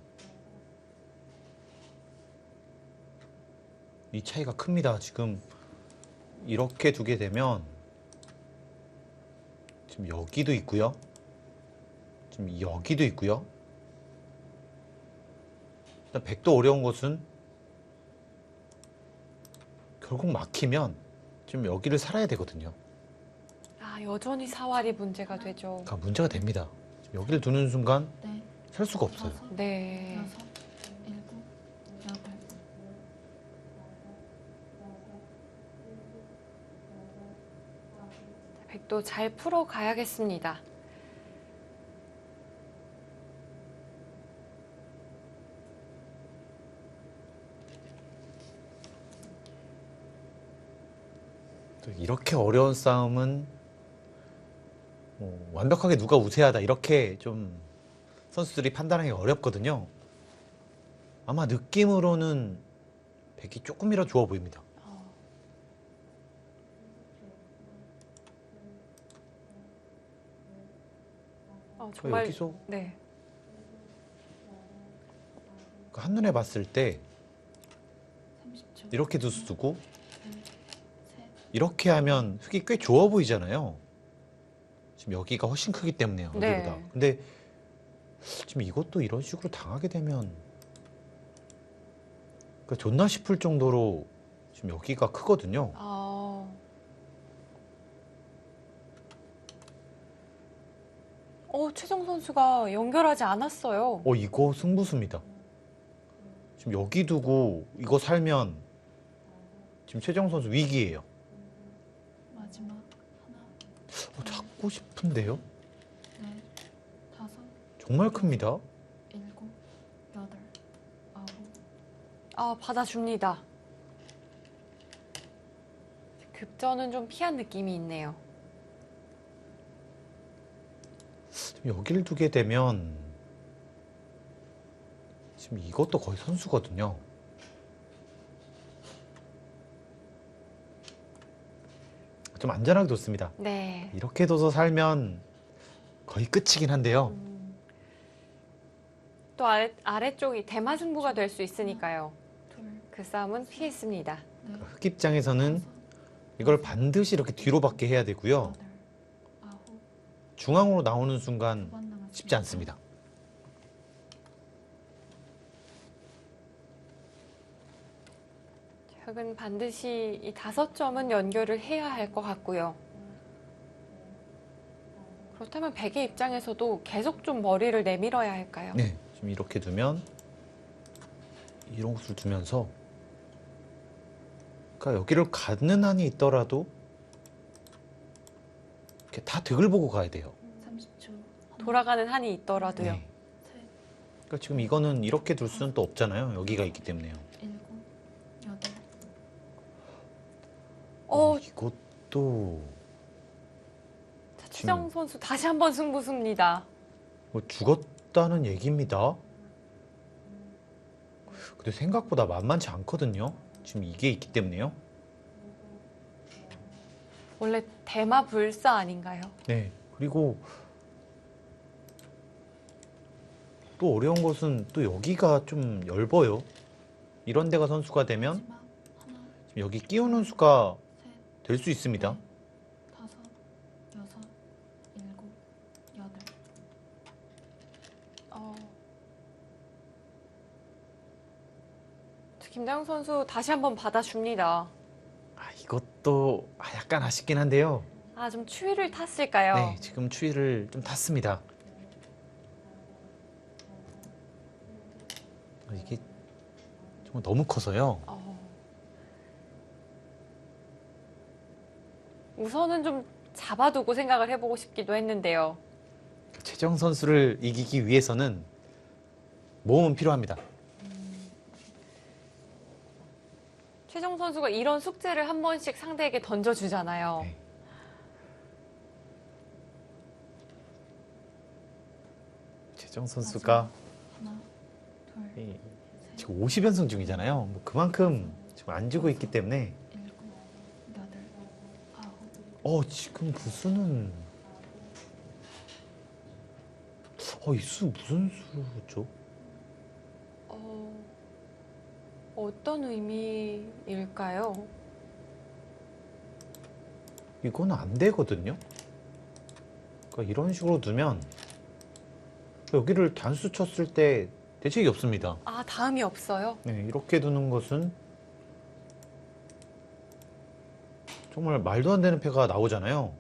이 차이가 큽니다. 지금 이렇게 두게 되면 지금 여기도 있고요. 지금 여기도 있고요. 일단 백도 어려운 것은 결국 막히면 지금 여기를 살아야 되거든요. 아, 여전히 사활이 문제가 되죠. 그러니까 문제가 됩니다. 지금 여기를 두는 순간 넷, 살 수가 없어요. 다섯, 네. 여섯, 일곱, 여덟. 백도 잘 풀어 가야겠습니다. 또 이렇게 어려운 싸움은 완벽하게 누가 우세하다 이렇게 좀 선수들이 판단하기 어렵거든요. 아마 느낌으로는 백이 조금이라도 좋아 보입니다. 정말 여기서 네. 한눈에 봤을 때 30초. 이렇게 두고 둘, 셋, 이렇게 하면 흙이 꽤 좋아 보이잖아요. 지금 여기가 훨씬 크기 때문에요. 네. 여기보다. 근데 지금 이것도 이런 식으로 당하게 되면 좋나 싶을 정도로 지금 여기가 크거든요. 최정 선수가 연결하지 않았어요. 이거 승부수입니다. 지금 여기 두고 이거 살면 지금 최정 선수 위기예요. 마지막 하나, 잡고 싶은데요? 넷, 다섯, 정말 큽니다. 일곱, 여덟, 아홉. 받아줍니다. 급전은 좀 피한 느낌이 있네요. 지금 여기를 두게 되면 지금 이것도 거의 선수거든요. 좀 안전하게 뒀습니다. 네. 이렇게 둬서 살면 거의 끝이긴 한데요. 또 아래쪽이 대마 승부가 될 수 있으니까요. 둘, 그 싸움은 피했습니다. 넷, 흑 입장에서는 다섯, 이걸 반드시 이렇게 뒤로 받게 해야 되고요. 여덟, 아홉. 중앙으로 나오는 순간 두번 남았습니다. 쉽지 않습니다. 흑은 반드시 이 5점은 연결을 해야 할 것 같고요. 그렇다면 백의 입장에서도 계속 좀 머리를 내밀어야 할까요? 네, 지금 이렇게 두면 이런 곳을 두면서 그러니까 여기를 가는 한이 있더라도 이렇게 다 득을 보고 가야 돼요. 30초. 돌아가는 한이 있더라도요. 네. 셋, 그러니까 지금 이거는 이렇게 둘 수는 또 없잖아요. 여기가 있기 때문에요. 7, 8. 이것도 자, 최정 선수 다시 한번 승부수입니다. 뭐 죽었다는 얘기입니다. 근데 생각보다 만만치 않거든요. 지금 이게 있기 때문에요. 원래 대마불사 아닌가요? 네. 그리고 또 어려운 것은 또 여기가 좀 얇아요. 이런 데가 선수가 되면 마지막 하나, 지금 여기 끼우는 수가 셋, 될 수 있습니다. 넷, 5, 6, 7, 8. 김다영 선수 다시 한번 받아줍니다. 이것도 약간 아쉽긴 한데요. 아, 좀 추위를 탔을까요? 네, 지금 추위를 좀 탔습니다. 이게 정말 너무 커서요. 우선은 좀 잡아두고 생각을 해보고 싶기도 했는데요. 최정 선수를 이기기 위해서는 모험은 필요합니다. 최정 선수가 이런 숙제를 한 번씩 상대에게 던져주잖아요. 네. 최정 선수가 하나, 둘, 이, 지금 50연승 중이잖아요. 뭐 그만큼 지금 안 지고 있기 때문에 7, 8, 9. 지금 부수는 이 수 무슨 수죠? 어떤 의미일까요? 이거는 안 되거든요. 그러니까 이런 식으로 두면 여기를 단수 쳤을 때 대책이 없습니다. 아, 다음이 없어요? 네, 이렇게 두는 것은 정말 말도 안 되는 패가 나오잖아요.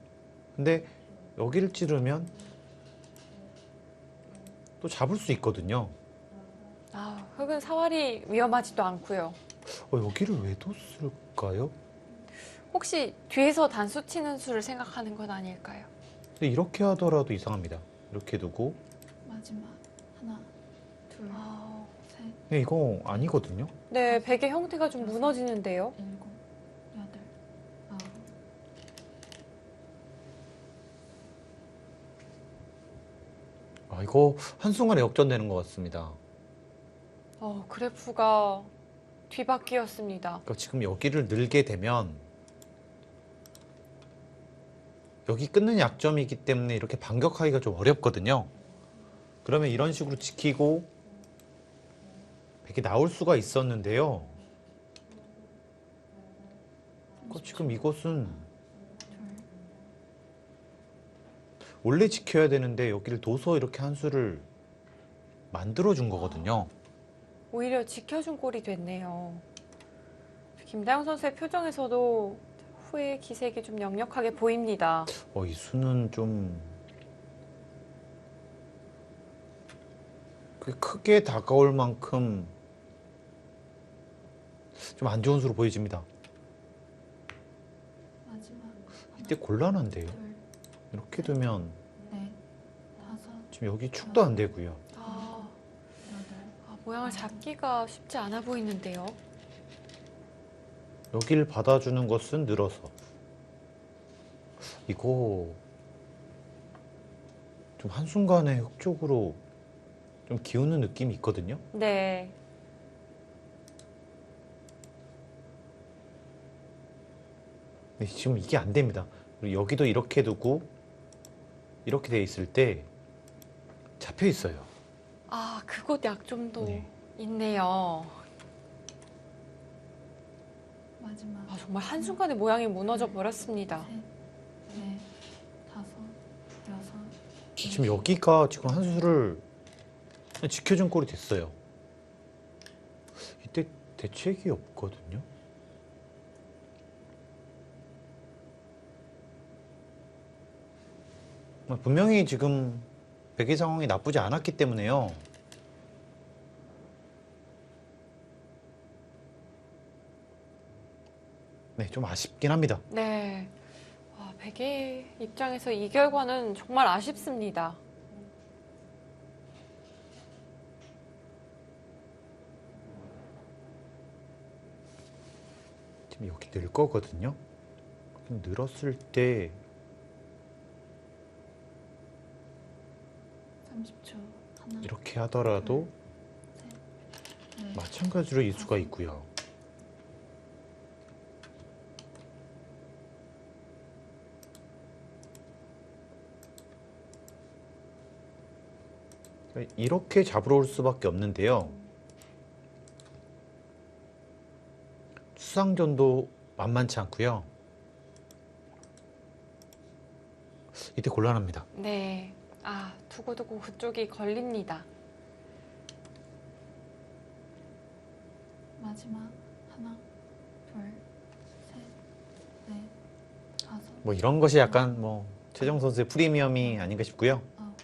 근데 여기를 찌르면 또 잡을 수 있거든요. 아, 흑은 사활이 위험하지도 않고요. 여기를 왜 뒀을까요? 혹시 뒤에서 단수 치는 수를 생각하는 건 아닐까요? 근데 이렇게 하더라도 이상합니다. 이렇게 두고 마지막 하나, 둘, 아, 셋, 근데 이거 아니거든요. 네, 백의 형태가 좀 무너지는데요. 7, 8, 9. 이거 한순간에 역전되는 것 같습니다. 그래프가 뒤바뀌었습니다. 그러니까 지금 여기를 늘게 되면 여기 끊는 약점이기 때문에 이렇게 반격하기가 좀 어렵거든요. 그러면 이런 식으로 지키고 백이 나올 수가 있었는데요. 지금 이것은 원래 지켜야 되는데 여기를 둬서 이렇게 한 수를 만들어준 거거든요. 오히려 지켜준 꼴이 됐네요. 김다영 선수의 표정에서도 후회의 기색이 좀 역력하게 보입니다. 이 수는 좀 크게 다가올 만큼 좀 안 좋은 수로 보여집니다. 마지막 이때 곤란한데요. 둘, 이렇게 두면 넷, 다섯, 지금 여기 축도 안 되고요. 여덟. 모양을 잡기가 쉽지 않아 보이는데요. 여기를 받아주는 것은 늘어서 이거 좀 한순간에 흙 쪽으로 좀 기우는 느낌이 있거든요. 네. 근데 지금 이게 안 됩니다. 그리고 여기도 이렇게 두고 이렇게 돼 있을 때 잡혀 있어요. 아, 그곳 약점도 네. 있네요. 마지막 아, 정말 한순간에 모양이 무너져 버렸습니다. 셋, 넷, 다섯, 여섯. 지금 여기가 지금 한 수를 지켜준 꼴이 됐어요. 이때 대책이 없거든요. 분명히 지금 백의 상황이 나쁘지 않았기 때문에요. 네, 좀 아쉽긴 합니다. 네. 와, 백의 입장에서 이 결과는 정말 아쉽습니다. 지금 여기 늘 거거든요. 늘었을 때 30초. 하나, 이렇게 하더라도 넷, 마찬가지로 일 수가 있고요. 이렇게 잡으러 올 수밖에 없는데요. 수상전도 만만치 않고요. 이때 곤란합니다. 네. 아, 두고두고 그쪽이 걸립니다. 마지막. 하나, 둘, 셋, 넷, 다섯, 뭐 이런 것이 약간 뭐 최정 선수의 프리미엄이 아닌가 싶고요. 아홉.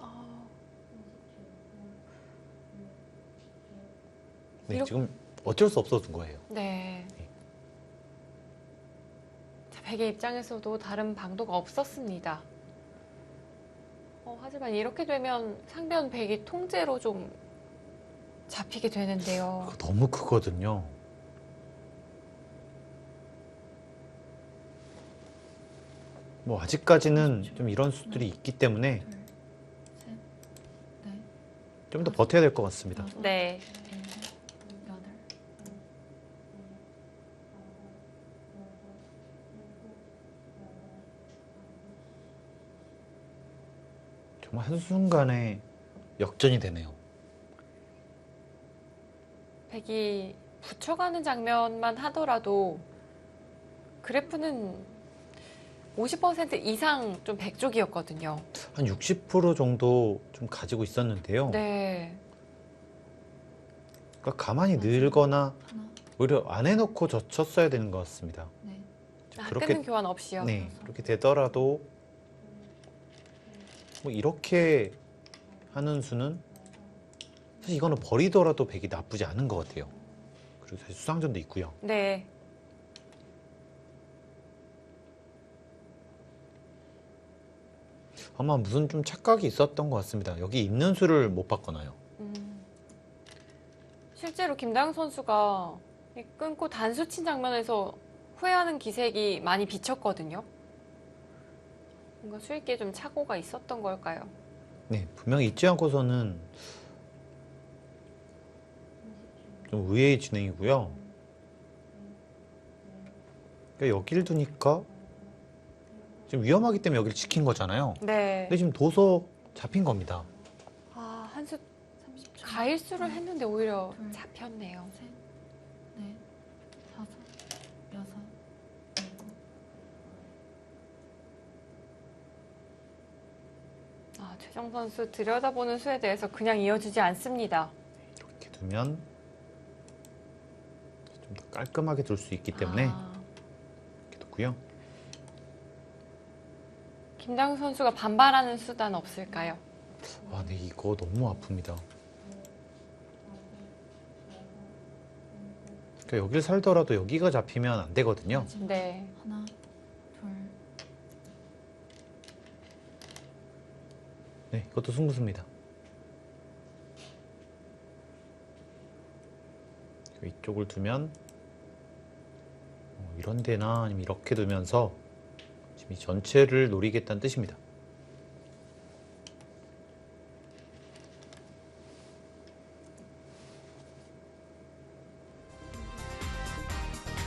아, 네, 이렇게- 지금 어쩔 수 없어 둔 거예요. 네. 자, 백의 입장에서도 다른 방도가 없었습니다. 하지만 이렇게 되면 상대원 백이 통째로 좀 잡히게 되는데요. 그거 너무 크거든요. 뭐 아직까지는 좀 이런 수들이 있기 때문에 둘, 셋, 넷, 좀 더 버텨야 될 것 같습니다. 여섯, 네. 일곱, 여덟. 정말 한순간에 역전이 되네요. 백이 붙여가는 장면만 하더라도 그래프는 50% 이상 좀 백쪽이었거든요. 한 60% 정도 좀 가지고 있었는데요. 네. 그러니까 가만히 늘거나 하나, 오히려 안 해놓고 젖혔어야 되는 것 같습니다. 넷, 아, 그렇게- 끊는 교환 없이요. 네, 그렇게 되더라도 뭐 이렇게 하는 수는 사실 이거는 버리더라도 백이 나쁘지 않은 것 같아요. 그리고 사실 수상전도 있고요. 네. 아마 무슨 좀 착각이 있었던 것 같습니다. 여기 있는 수를 못 바꿔놔요. 실제로 김다영 선수가 이 끊고 단수 친 장면에서 후회하는 기색이 많이 비쳤거든요. 뭔가 수익에 좀 착오가 있었던 걸까요? 네, 분명히 잊지 않고서는 좀 의외의 진행이고요. 그러니까 여기를 두니까 지금 위험하기 때문에 여기를 지킨 거잖아요. 네. 근데 지금 둬서 잡힌 겁니다. 아, 한수 30초. 가일수를 했는데 오히려 둘. 잡혔네요. 셋, 넷, 다섯, 여섯, 일곱. 아, 최정 선수 들여다보는 수에 대해서 그냥 이어지지 않습니다. 이렇게 두면 좀 더 깔끔하게 둘 수 있기 때문에 아, 이렇게 두고요. 김다영 선수가 반발하는 수단 없을까요? 아, 네, 이거 너무 아픕니다. 그러니까 여기를 살더라도 여기가 잡히면 안 되거든요. 마지막. 네. 하나, 둘, 네, 이것도 승부수입니다. 이쪽을 두면 이런 데나 아니면 이렇게 두면서 지금 이 전체를 노리겠다는 뜻입니다.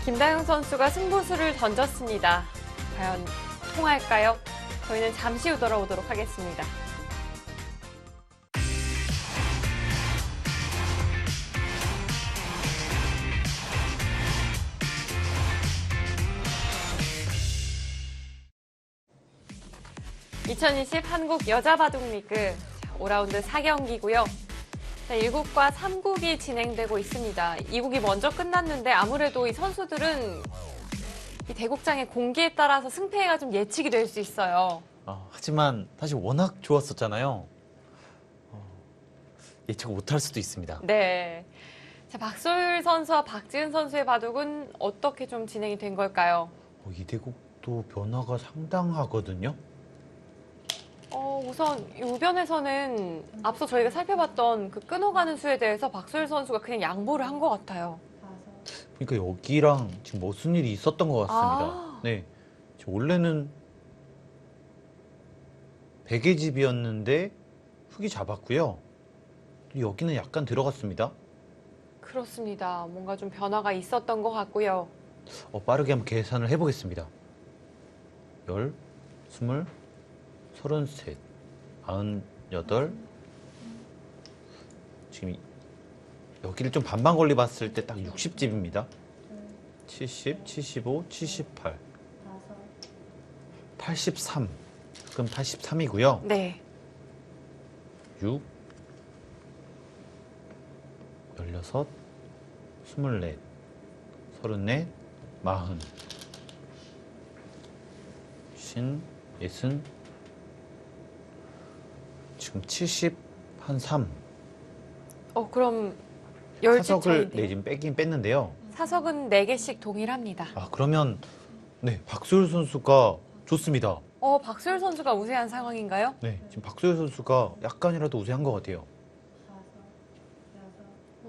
김다영 선수가 승부수를 던졌습니다. 과연 통할까요? 저희는 잠시 후 돌아오도록 하겠습니다. (2020) 한국 여자바둑리그 5라운드 4경기고요. 1국과 3국이 진행되고 있습니다. 2국이 먼저 끝났는데 아무래도 이 선수들은 이 대국장의 공기에 따라서 승패가 좀 예측이 될 수 있어요. 하지만 사실 워낙 좋았었잖아요. 예측 못할 수도 있습니다. 네. 자, 박소율 선수와 박지은 선수의 바둑은 어떻게 좀 진행이 된 걸까요? 이대국도 변화가 상당하거든요. 우선 이 우변에서는 앞서 저희가 살펴봤던 그 끊어가는 수에 대해서 박소율 선수가 그냥 양보를 한 것 같아요. 그러니까 여기랑 지금 무슨 일이 있었던 것 같습니다. 아. 네, 지금 원래는 백의 집이었는데 흙이 잡았고요. 또 여기는 약간 들어갔습니다. 그렇습니다. 뭔가 좀 변화가 있었던 것 같고요. 빠르게 한번 계산을 해보겠습니다. 10, 20, 33, 98. 지금 여기를 좀 반반 걸리 봤을 때 딱 60집입니다. 70, 75, 78, 83. 그럼 83이고요. 네. 6, 16, 24, 34, 40, 50, 60, 지금 70, 한 3. 그럼 10집 사석을 차이인데요. 지금 빼긴 뺐는데요. 사석은 4개씩 동일합니다. 그러면 네, 박소율 선수가 좋습니다. 박소율 선수가 우세한 상황인가요? 네, 지금 박소율 선수가 약간이라도 우세한 것 같아요.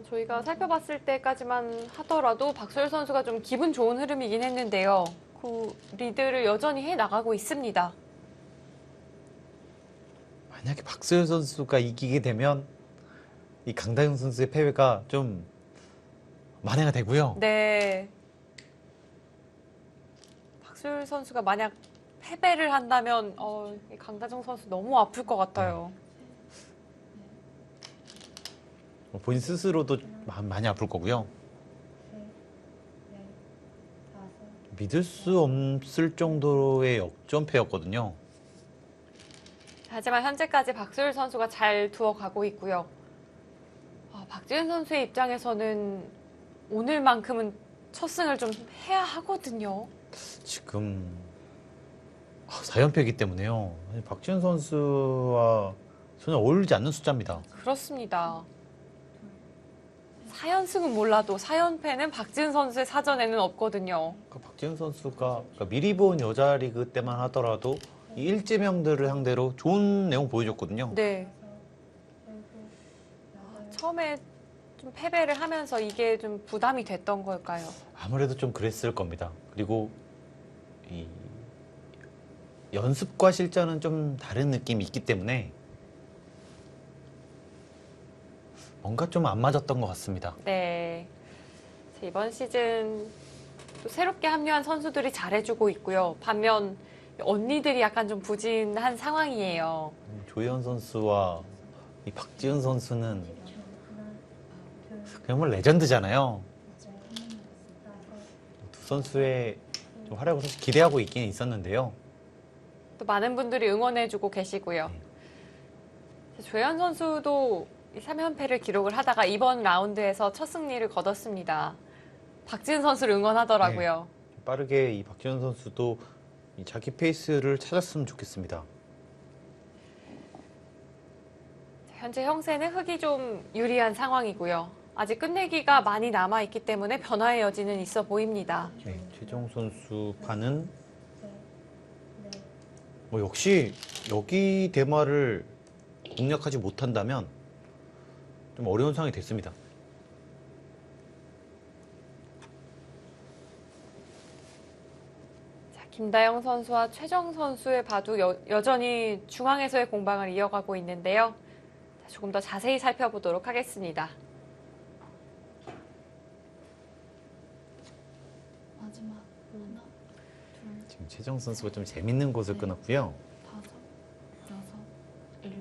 저희가 살펴봤을 때까지만 하더라도 박소율 선수가 좀 기분 좋은 흐름이긴 했는데요. 그 리드를 여전히 해 나가고 있습니다. 만약에 박소율 선수가 이기게 되면 이 강다영 선수의 패배가 좀 만회가 되고요. 네. 박소율 선수가 만약 패배를 한다면 이 강다정 선수 너무 아플 것 같아요. 본인 스스로도 많이 아플 거고요. 믿을 수 없을 정도의 역전패였거든요. 하지만 현재까지 박소율 선수가 잘 두어가고 있고요. 박지은 선수의 입장에서는 오늘만큼은 첫 승을 좀 해야 하거든요. 지금 4연패이기 때문에요. 박지훈 선수와 전혀 어울리지 않는 숫자입니다. 그렇습니다. 4연승은 몰라도 4연패는 박지은 선수의 사전에는 없거든요. 박지훈 선수가 미리 본 여자 리그 때만 하더라도 이 일제명들을 상대로 좋은 내용 보여줬거든요. 네. 처음에 좀 패배를 하면서 이게 좀 부담이 됐던 걸까요? 아무래도 좀 그랬을 겁니다. 그리고 이 연습과 실전은 좀 다른 느낌이 있기 때문에 뭔가 좀 안 맞았던 것 같습니다. 네. 이번 시즌 또 새롭게 합류한 선수들이 잘해주고 있고요. 반면 언니들이 약간 좀 부진한 상황이에요. 조혜연 선수와 이 박지훈 선수는 그냥 뭐 레전드잖아요. 두 선수의 좀 활약을 사실 기대하고 있긴 있었는데요. 또 많은 분들이 응원해주고 계시고요. 조현 선수도 3연패를 기록을 하다가 이번 라운드에서 첫 승리를 거뒀습니다. 박지은 선수를 응원하더라고요. 빠르게 이 박지훈 선수도 이 자기 페이스를 찾았으면 좋겠습니다. 현재 형세는 흙이 좀 유리한 상황이고요. 아직 끝내기가 많이 남아있기 때문에 변화의 여지는 있어 보입니다. 네, 최정 선수 판은 역시 여기 대마를 공략하지 못한다면 좀 어려운 상황이 됐습니다. 자, 김다영 선수와 최정 선수의 바둑 여전히 중앙에서의 공방을 이어가고 있는데요. 자, 조금 더 자세히 살펴보도록 하겠습니다. 마지막 하나, 둘, 지금 최정 선수가 좀 재밌는 곳을 끊었고요. 5, 6,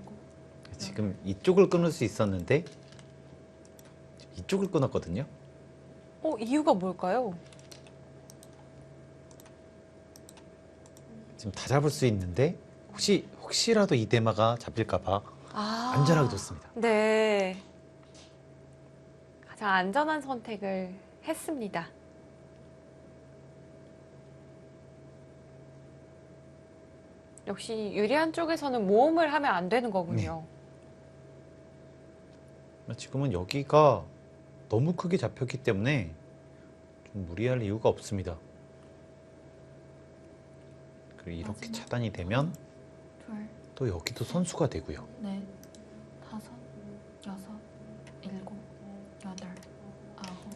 7. 지금 이쪽을 끊을 수 있었는데 이쪽을 끊었거든요. 이유가 뭘까요? 지금 다 잡을 수 있는데 혹시라도 이 대마가 잡힐까봐 안전하게 뒀습니다. 네. 가장 안전한 선택을 했습니다. 역시 유리한 쪽에서는 모험을 하면 안 되는 거군요. 지금은 여기가 너무 크게 잡혔기 때문에 좀 무리할 이유가 없습니다. 그리고 이렇게 마지막. 차단이 되면 둘, 또 여기도 선수가 되고요. 넷, 다섯, 여섯, 일곱, 여덟, 아홉.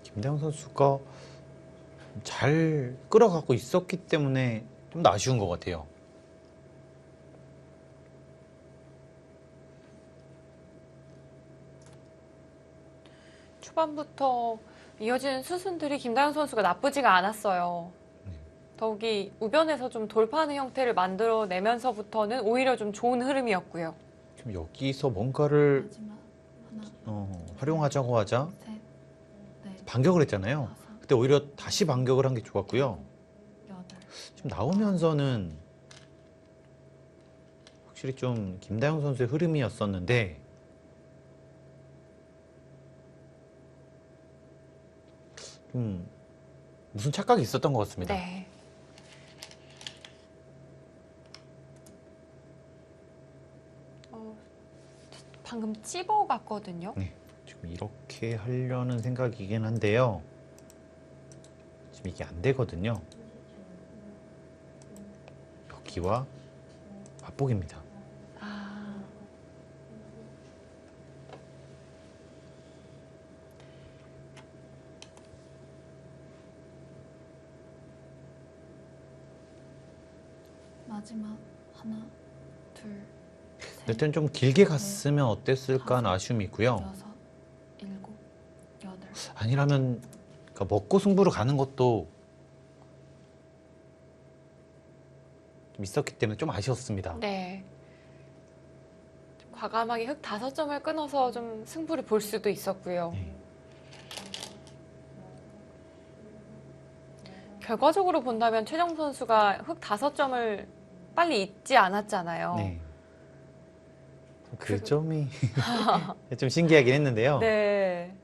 김다영 선수가 잘 끌어가고 있었기 때문에 좀 더 아쉬운 것 같아요. 초반부터 이어지는 수순들이 김다영 선수가 나쁘지가 않았어요. 더욱이 우변에서 좀 돌파하는 형태를 만들어내면서부터는 오히려 좀 좋은 흐름이었고요. 지금 여기서 뭔가를 마지막. 하나, 활용하자고 하자 셋, 넷, 반격을 했잖아요. 다섯, 그때 오히려 다시 반격을 한 게 좋았고요. 여덟. 지금 나오면서는 확실히 좀 김다영 선수의 흐름이었었는데 좀 무슨 착각이 있었던 것 같습니다. 네. 방금 찝어봤거든요. 네, 지금 이렇게 하려는 생각이긴 한데요. 지금 이게 안 되거든요. 여기와 맞복입니다. 아, 마지막. 하나, 둘, 셋, 일단 좀 길게 갔으면 어땠을까 하는 아쉬움이 있고요. 여섯, 일곱, 여덟. 아니라면 그러니까 먹고 승부를 가는 것도 좀 있었기 때문에 좀 아쉬웠습니다. 네. 좀 과감하게 흙 5점을 끊어서 좀 승부를 볼 수도 있었고요. 네. 결과적으로 본다면 최정 선수가 흙 5점을 빨리 잊지 않았잖아요. 네. 그 점이 좀 신기하긴 했는데요. 네.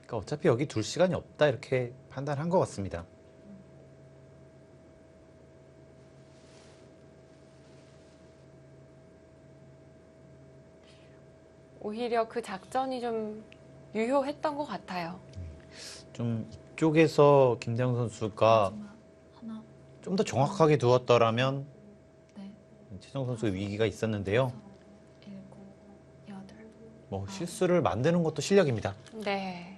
그러니까 어차피 여기 둘 시간이 없다 이렇게 판단한 것 같습니다. 오히려 그 작전이 좀 유효했던 것 같아요. 좀 이쪽에서 김다영 선수가 마지막. 하나, 좀 더 정확하게 두었더라면 넷, 최정 선수의 위기가 있었는데요. 다섯, 일곱, 여덟. 뭐 실수를 만드는 것도 실력입니다. 네.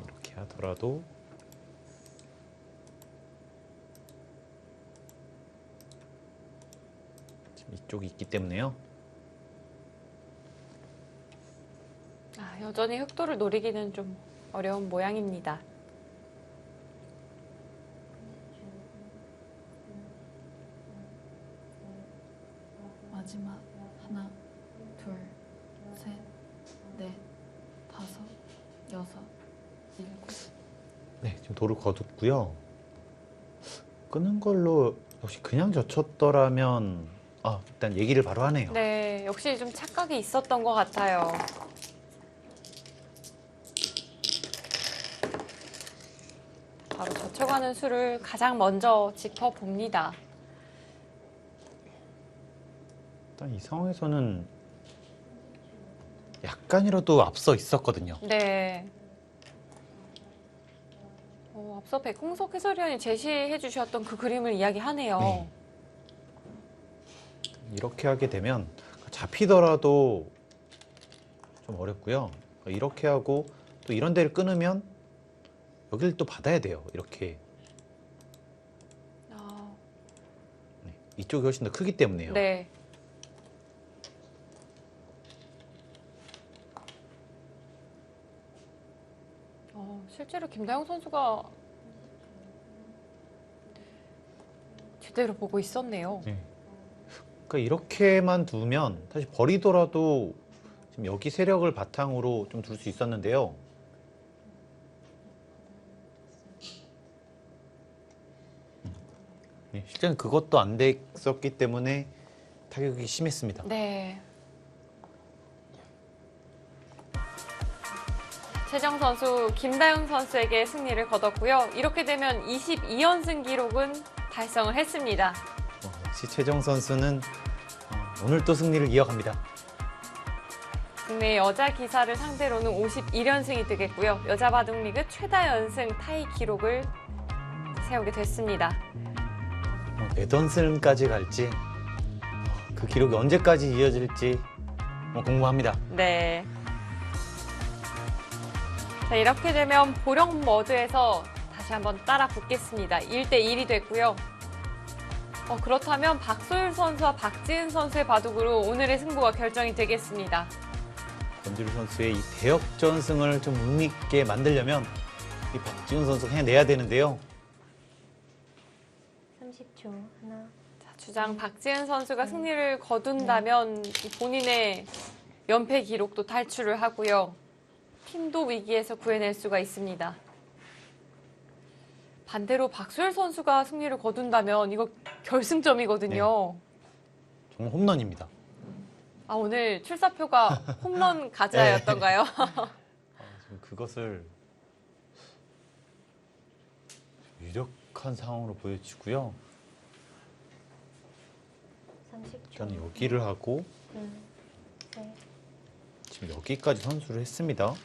이렇게 하더라도 지금 이쪽이 있기 때문에요. 여전히 흑도를 노리기는 좀 어려운 모양입니다. 마지막. 하나, 둘, 셋, 넷, 다섯, 여섯, 일곱. 네, 지금 돌을 거뒀고요. 끄는 걸로 역시 그냥 젖혔더라면 일단 얘기를 바로 하네요. 네, 역시 좀 착각이 있었던 것 같아요. 바로 젖혀가는 수를 가장 먼저 짚어봅니다. 일단 이 상황에서는 약간이라도 앞서 있었거든요. 네. 앞서 백홍석 해설위원이 제시해 주셨던 그 그림을 이야기하네요. 네. 이렇게 하게 되면 잡히더라도 좀 어렵고요. 이렇게 하고 또 이런 데를 끊으면 여기를 또 받아야 돼요. 이렇게 아, 네, 이쪽이 훨씬 더 크기 때문에요. 네. 실제로 김다영 선수가 제대로 보고 있었네요. 네. 그러니까 이렇게만 두면 사실 버리더라도 지금 여기 세력을 바탕으로 좀 둘 수 있었는데요. 네, 실제는 그것도 안 됐었기 때문에 타격이 심했습니다. 네. 최정 선수, 김다영 선수에게 승리를 거뒀고요. 이렇게 되면 22연승 기록은 달성을 했습니다. 역시 최정 선수는 오늘 또 승리를 이어갑니다. 국내 여자 기사를 상대로는 51연승이 뜨겠고요. 여자 바둑리그 최다 연승 타이 기록을 세우게 됐습니다. 몇 연승까지 갈지 그 기록이 언제까지 이어질지 궁금합니다. 네. 자, 이렇게 되면 보령 머드에서 다시 한번 따라 붙겠습니다. 1대1이 됐고요. 그렇다면 박소율 선수와 박지은 선수의 바둑으로 오늘의 승부가 결정이 되겠습니다. 권주리 선수의 이 대역전승을 좀 의미있게 만들려면 이 박지훈 선수가 해내야 되는데요. 30초 하나 자, 주장 박지은 선수가 승리를 거둔다면 본인의 연패 기록도 탈출을 하고요. 팀도 위기에서 구해낼 수가 있습니다. 반대로 박소율 선수가 승리를 거둔다면 이거 결승점이거든요. 정말 홈런입니다. 오늘 출사표가 홈런 가자였던가요? 지금 그것을 유력한 상황으로 보여지고요. 30초 저는 여기를 하고 둘, 셋, 지금 여기까지 선수를 했습니다.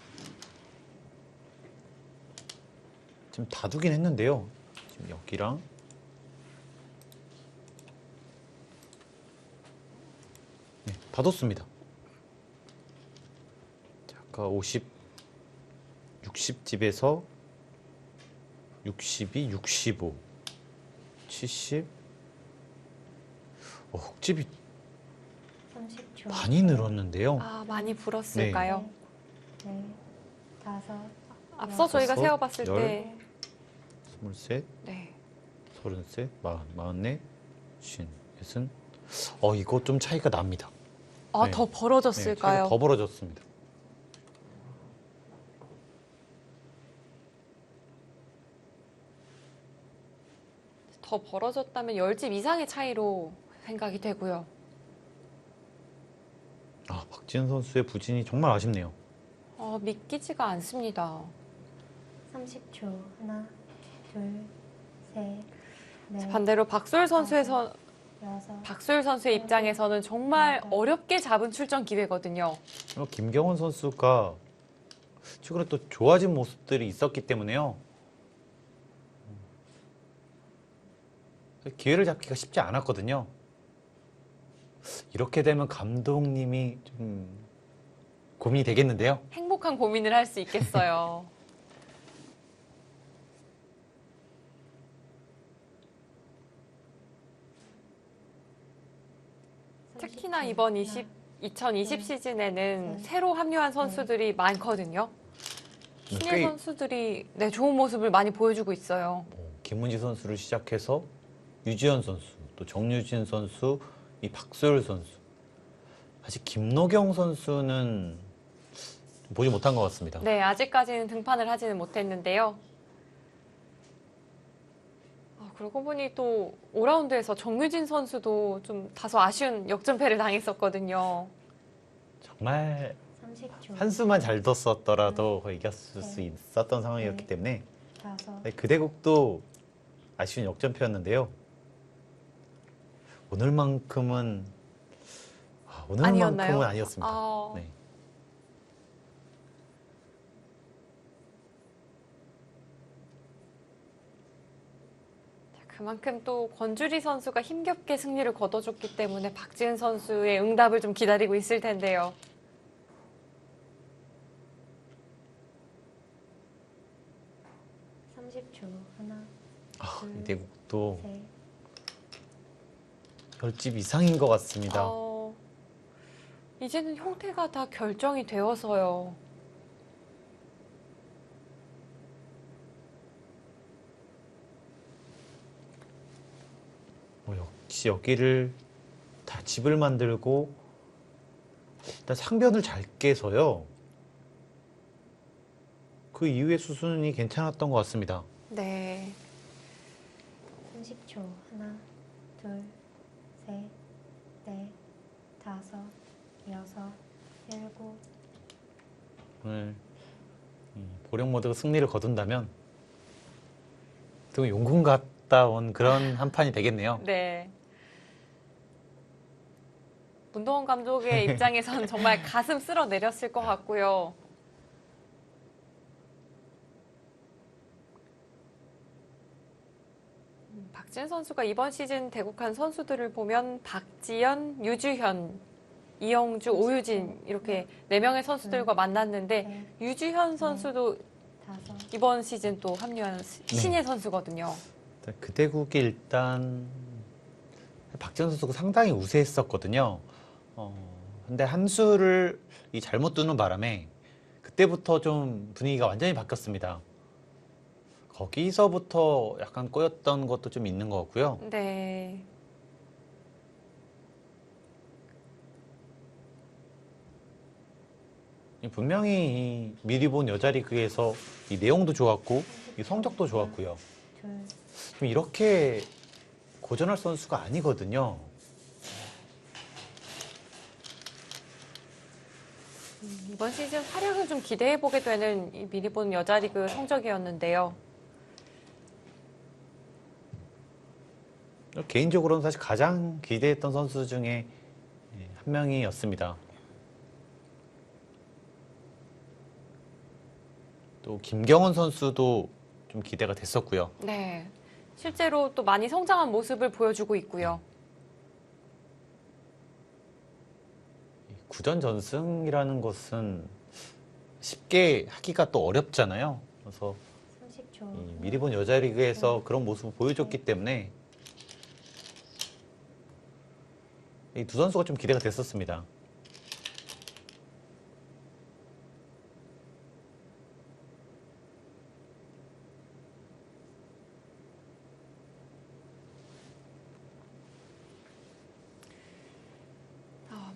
지금 다 두긴 했는데요. 지금 여기랑 네, 다 뒀습니다. 자, 아까 60집에서 62, 65, 70. 흑집이 30초 많이 늘었는데요. 많이 불었을까요? 네, 다섯, 앞서 저희가 다섯, 세어봤을 열. 때 23, 네. 33, 44, 50, 60. 이거 좀 차이가 납니다. 네. 더 네, 벌어졌을까요? 차이가 더 벌어졌습니다. 더 벌어졌다면 10집 이상의 차이로 생각이 되고요. 박지은 선수의 부진이 정말 아쉽네요. 믿기지가 않습니다. 30초 하나, 둘, 셋, 넷, 반대로 박소율 선수의 여섯, 박소율 선수의 입장에서는 정말 네. 어렵게 잡은 출전 기회거든요. 김경원 선수가 최근에 또 좋아진 모습들이 있었기 때문에요. 기회를 잡기가 쉽지 않았거든요. 이렇게 되면 감독님이 좀 고민이 되겠는데요. 행복한 고민을 할 수 있겠어요. 특히나 이번 2020 시즌에는 새로 합류한 선수들이 많거든요. 신예 꽤 선수들이 좋은 모습을 많이 보여주고 있어요. 김문지 선수를 시작해서 유지현 선수, 또 정유진 선수, 이 박소율 선수. 아직 김노경 선수는 보지 못한 것 같습니다. 네, 아직까지는 등판을 하지는 못했는데요. 그러고 보니 또 5라운드에서 정유진 선수도 좀 다소 아쉬운 역전패를 당했었거든요. 정말 30초 한 수만 잘 뒀었더라도 거의 이겼을 수 있었던 상황이었기 때문에 다섯, 그 대국도 아쉬운 역전패였는데요. 오늘만큼은 아니었나요? 아니었습니다. 네. 그만큼 또 권주리 선수가 힘겹게 승리를 거둬줬기 때문에 박지은 선수의 응답을 좀 기다리고 있을 텐데요. 하나, 이 대국도 셋, 10집 이상인 것 같습니다. 이제는 형태가 다 결정이 되어서요. 역시 여기를 다 집을 만들고 일단 상변을 잘 깨서요. 그 이후의 수순이 괜찮았던 것 같습니다. 네. 30초. 하나, 둘, 셋, 넷, 다섯, 여섯, 일곱. 오늘 보령 모드가 승리를 거둔다면 또 용궁 갔다 온 그런 한 판이 되겠네요. 네. 문동원 감독의 입장에선 정말 가슴 쓸어 내렸을 것 같고요. 박지은 선수가 이번 시즌 대국한 선수들을 보면 박지연, 유주현, 이영주, 오유진 이렇게 4명의 선수들과 만났는데 넷, 유주현 선수도 다섯. 이번 시즌 또 합류한 신예 선수거든요. 그 대국이 일단 박지현 선수가 상당히 우세했었거든요. 근데 한 수를 잘못 두는 바람에 그때부터 좀 분위기가 완전히 바뀌었습니다. 거기서부터 약간 꼬였던 것도 좀 있는 것 같고요. 네. 분명히 미리 본 여자리그에서 이 내용도 좋았고 이 성적도 좋았고요. 둘, 좀 이렇게 고전할 선수가 아니거든요. 이번 시즌 활약을 좀 기대해보게 되는 이 미리 본 여자리그 성적이었는데요. 개인적으로는 사실 가장 기대했던 선수 중에 한 명이었습니다. 또 김경원 선수도 좀 기대가 됐었고요. 네. 실제로 또 많이 성장한 모습을 보여주고 있고요. 구전 전승이라는 것은 쉽게 하기가 또 어렵잖아요. 그래서 30초. 미리 본 여자리그에서 그런 모습을 보여줬기 때문에 이 두 선수가 좀 기대가 됐었습니다.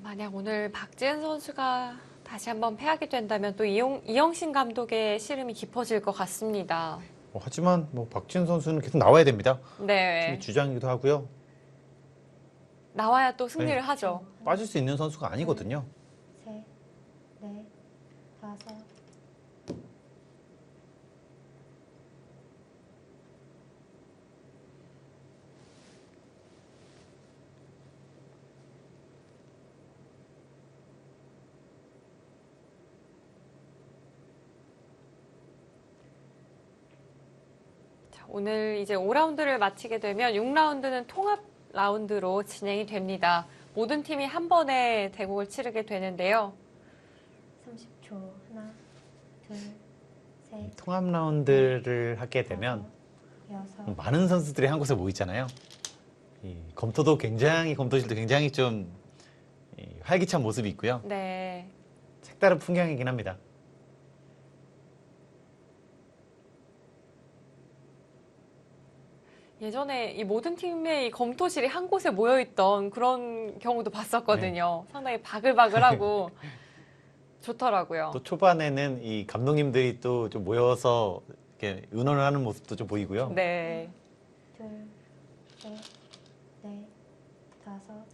만약 오늘 박지은 선수가 다시 한번 패하게 된다면 또 이영신 감독의 시름이 깊어질 것 같습니다. 하지만 박지훈 선수는 계속 나와야 됩니다. 네. 팀의 주장이기도 하고요. 나와야 또 승리를 네. 하죠. 빠질 수 있는 선수가 아니거든요. 셋, 넷, 다섯. 자, 오늘 이제 5라운드를 마치게 되면 6라운드는 통합 라운드로 진행이 됩니다. 모든 팀이 한 번에 대국을 치르게 되는데요. 30초. 하나, 둘, 셋, 통합 라운드를 하게 되면 여섯. 많은 선수들이 한 곳에 모이잖아요. 이 검토실도 굉장히 좀 활기찬 모습이 있고요. 네. 색다른 풍경이긴 합니다. 예전에 이 모든 팀의 이 검토실이 한 곳에 모여있던 그런 경우도 봤었거든요. 상당히 바글바글하고 좋더라고요. 또 초반에는 이 감독님들이 또 좀 모여서 이렇게 의논을 하는 모습도 좀 보이고요. 네. 둘, 셋, 넷, 다섯.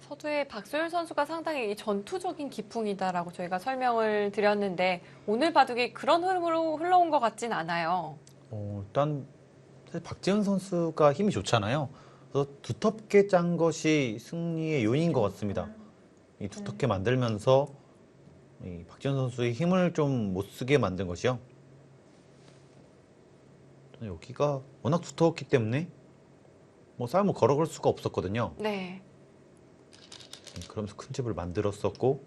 서두에 박소율 선수가 상당히 이 전투적인 기풍이다라고 저희가 설명을 드렸는데 오늘 바둑이 그런 흐름으로 흘러온 것 같진 않아요. 일단 사실 박지훈 선수가 힘이 좋잖아요. 그래서 두텁게 짠 것이 승리의 요인인 것 같습니다. 이 두텁게 만들면서 이 박지훈 선수의 힘을 좀 못 쓰게 만든 것이요. 여기가 워낙 두터웠기 때문에 싸움을 걸어갈 수가 없었거든요. 네. 그러면서 큰 집을 만들었었고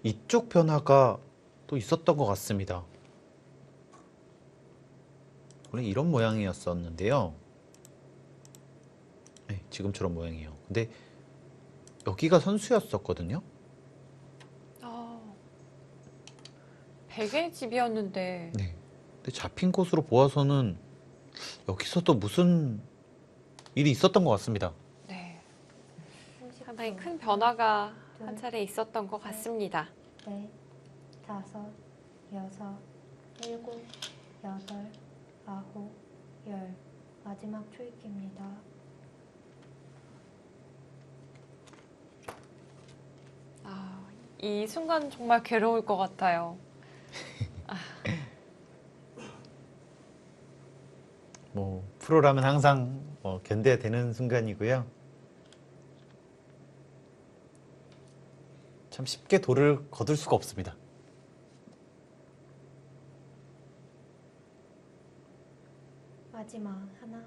이쪽 변화가 또 있었던 것 같습니다. 원래 이런 모양이었었는데요. 네, 지금처럼 모양이에요. 근데 여기가 선수였었거든요. 베개 집이었는데 네. 근데 잡힌 곳으로 보아서는 여기서도 무슨 일이 있었던 것 같습니다. 네, 30초. 상당히 큰 변화가 한 차례 있었던 것 같습니다. 넷, 다섯, 여섯, 일곱, 여덟, 아홉, 열. 마지막 초입기입니다. 아, 이 순간 정말 괴로울 것 같아요. 뭐 프로라면 항상 견뎌야 되는 순간이고요. 참 쉽게 돌을 거둘 수가 없습니다. 마지막 하나,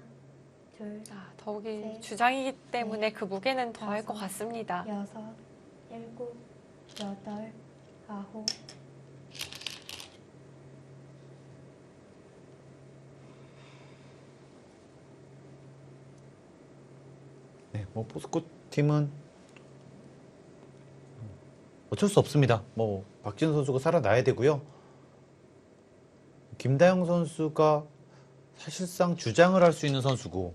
둘, 더욱이 네. 주장이기 때문에 네. 그 무게는 더할 것 다섯. 같습니다. 여섯, 일곱, 여덟, 아홉. 네, 뭐 포스코 팀은 어쩔 수 없습니다. 뭐 박지훈 선수가 살아나야 되고요. 김다영 선수가 사실상 주장을 할 수 있는 선수고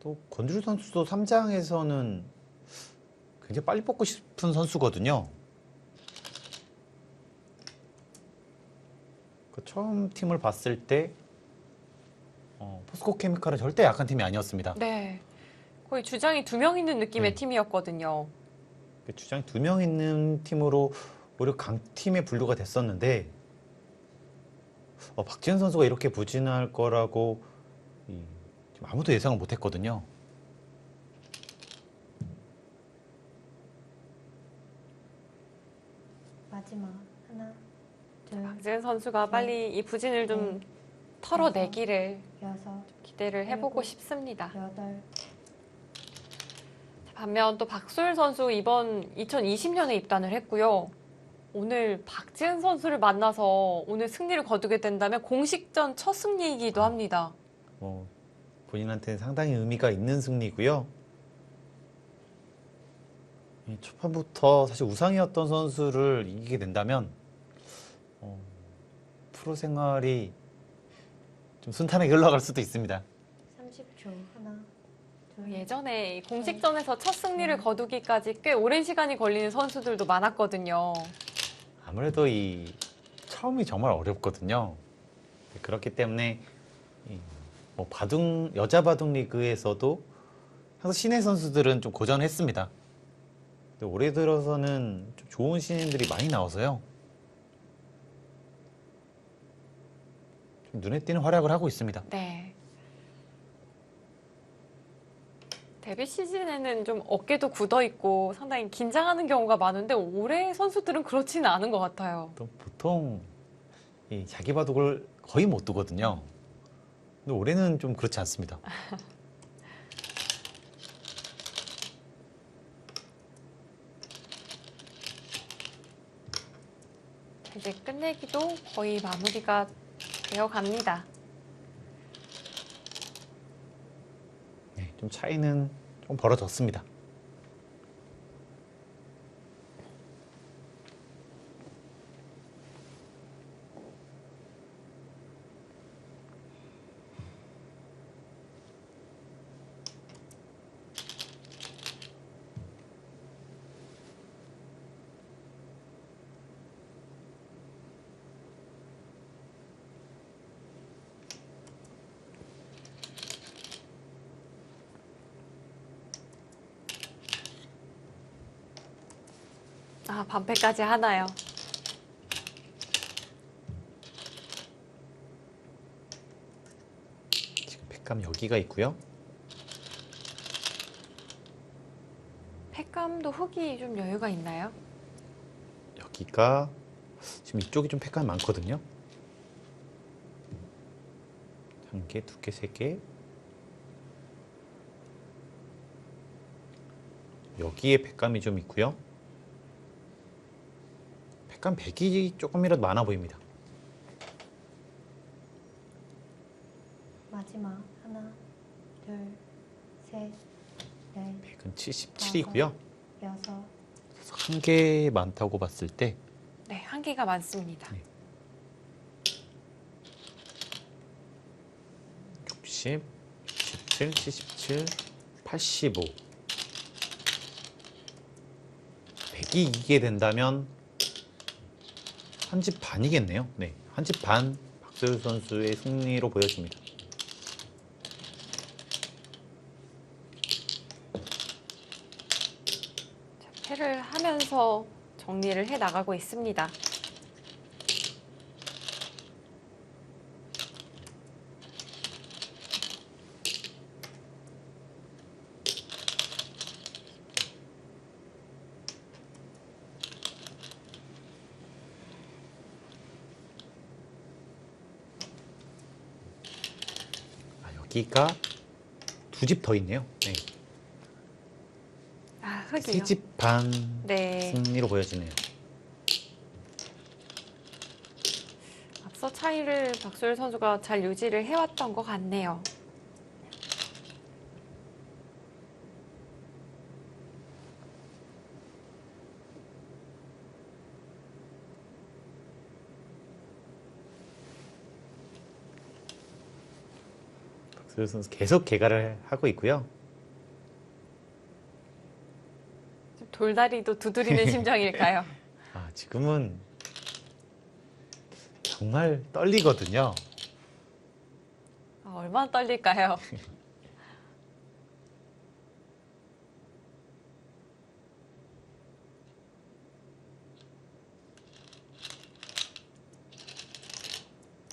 또 권주리 선수도 3장에서는 굉장히 빨리 뽑고 싶은 선수거든요. 그 처음 팀을 봤을 때 포스코 케미칼은 절대 약한 팀이 아니었습니다. 네, 거의 주장이 2명 있는 느낌의 네. 팀이었거든요. 주장 2명 있는 팀으로 오히려 강팀에 분류가 됐었는데 박지훈 선수가 이렇게 부진할 거라고 지금 아무도 예상을 못했거든요. 마지막 하나, 둘, 박지은 선수가 빨리 이 부진을 좀 털어내기를 여섯, 기대를 해보고 싶습니다. 여덟. 반면 또 박소율 선수 이번 2020년에 입단을 했고요. 오늘 박지은 선수를 만나서 오늘 승리를 거두게 된다면 공식전 첫 승리이기도 합니다. 본인한테는 상당히 의미가 있는 승리고요. 초반부터 사실 우상이었던 선수를 이기게 된다면 프로 생활이 좀 순탄하게 흘러갈 수도 있습니다. 30초 하나, 둘, 예전에 이 공식전에서 첫 승리를 거두기까지 꽤 오랜 시간이 걸리는 선수들도 많았거든요. 아무래도 이 처음이 정말 어렵거든요. 그렇기 때문에 뭐 여자 바둑 리그에서도 항상 신예 선수들은 좀 고전했습니다. 근데 올해 들어서는 좀 좋은 신인들이 많이 나와서요. 좀 눈에 띄는 활약을 하고 있습니다. 네. 데뷔 시즌에는 좀 어깨도 굳어 있고 상당히 긴장하는 경우가 많은데 올해 선수들은 그렇지는 않은 것 같아요. 또 보통 이 자기 바둑을 거의 못 두거든요. 근데 올해는 좀 그렇지 않습니다. 이제 끝내기도 거의 마무리가 되어 갑니다. 네, 좀 차이는 좀 벌어졌습니다. 아, 반패까지 하나요? 지금 백감 여기가 있고요. 팩감도 흙이 좀 여유가 있나요? 여기가 지금 이쪽이 좀 팩감이 많거든요. 한 개, 두 개, 세 개. 여기에 백감이 좀 있고요. 백감 100이 조금이라도 많아 보입니다. 마지막 하나, 둘, 셋, 넷, 100은 77이고요. 여섯, 한 개 많다고 봤을 때 네, 한계가 많습니다. 네. 60, 67, 77, 77, 85. 100이 이기게 된다면 한 집 반이겠네요. 네, 한 집 반 박소율 선수의 승리로 보여집니다. 패를 하면서 정리를 해 나가고 있습니다. 여기가 두 집 더 있네요. 네. 아, 흑이요. 세 집 반 네. 승리로 보여지네요. 앞서 차이를 박소율 선수가 잘 유지를 해왔던 것 같네요. 박소율 선수 계속 개가를 하고 있고요. 돌다리도 두드리는 심정일까요? 지금은 정말 떨리거든요. 얼마나 떨릴까요?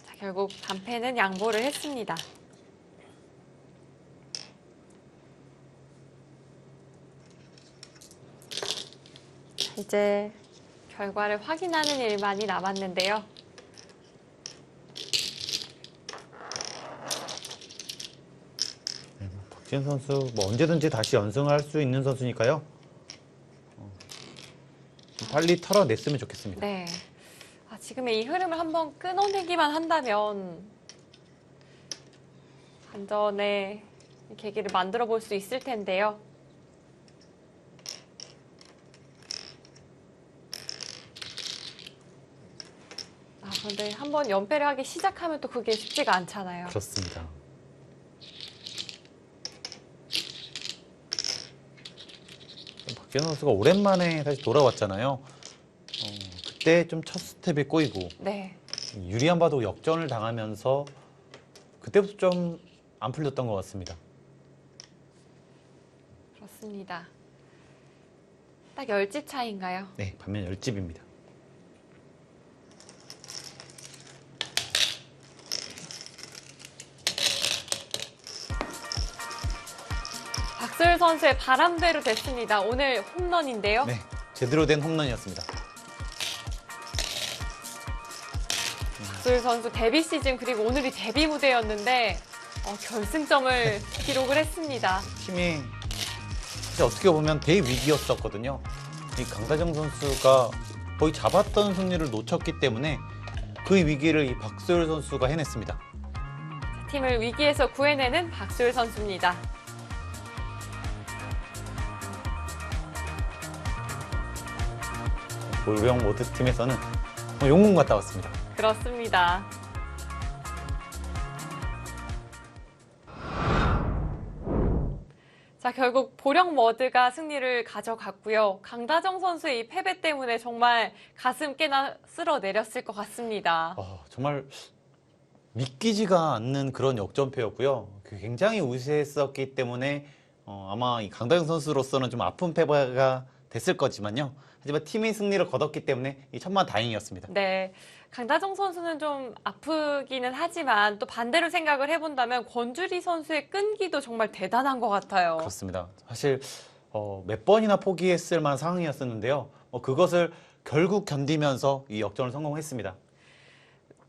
자, 결국 단패는 양보를 했습니다. 자, 이제 결과를 확인하는 일만이 남았는데요. 박지현 선수 뭐 언제든지 다시 연승할 수 있는 선수니까요. 빨리 털어냈으면 좋겠습니다. 네. 지금의 이 흐름을 한번 끊어내기만 한다면 반전의 계기를 만들어 볼 수 있을 텐데요. 그런데 한번 연패를 하기 시작하면 또 그게 쉽지가 않잖아요. 그렇습니다. 박지현 선수가 오랜만에 다시 돌아왔잖아요. 그때 좀 첫 스텝에 꼬이고 네. 유리한 바도 역전을 당하면서 그때부터 좀 안 풀렸던 것 같습니다. 그렇습니다. 딱 10집 차이인가요? 네, 반면 10집입니다. 박소율 선수의 바람대로 됐습니다. 오늘 홈런인데요. 네, 제대로 된 홈런이었습니다. 박소율 선수 데뷔 시즌 그리고 오늘이 데뷔 무대였는데 결승점을 기록을 했습니다. 팀이 사실 어떻게 보면 대위기였었거든요. 이 강다정 선수가 거의 잡았던 승리를 놓쳤기 때문에 그 위기를 이 박소율 선수가 해냈습니다. 팀을 위기에서 구해내는 박소율 선수입니다. 볼병 모드 팀에서는 용궁 갔다 왔습니다. 그렇습니다. 자, 결국 보령 머드가 승리를 가져갔고요. 강다정 선수의 이 패배 때문에 정말 가슴 꽤나 쓸어내렸을 것 같습니다. 정말 믿기지가 않는 그런 역전패였고요. 굉장히 우세했었기 때문에 아마 이 강다정 선수로서는 좀 아픈 패배가 됐을 거지만요. 하지만 팀의 승리를 거뒀기 때문에 이 천만 다행이었습니다. 네. 강다정 선수는 좀 아프기는 하지만 또 반대로 생각을 해본다면 권주리 선수의 끈기도 정말 대단한 것 같아요. 그렇습니다. 사실 몇 번이나 포기했을 만한 상황이었었는데요. 그것을 결국 견디면서 이 역전을 성공했습니다.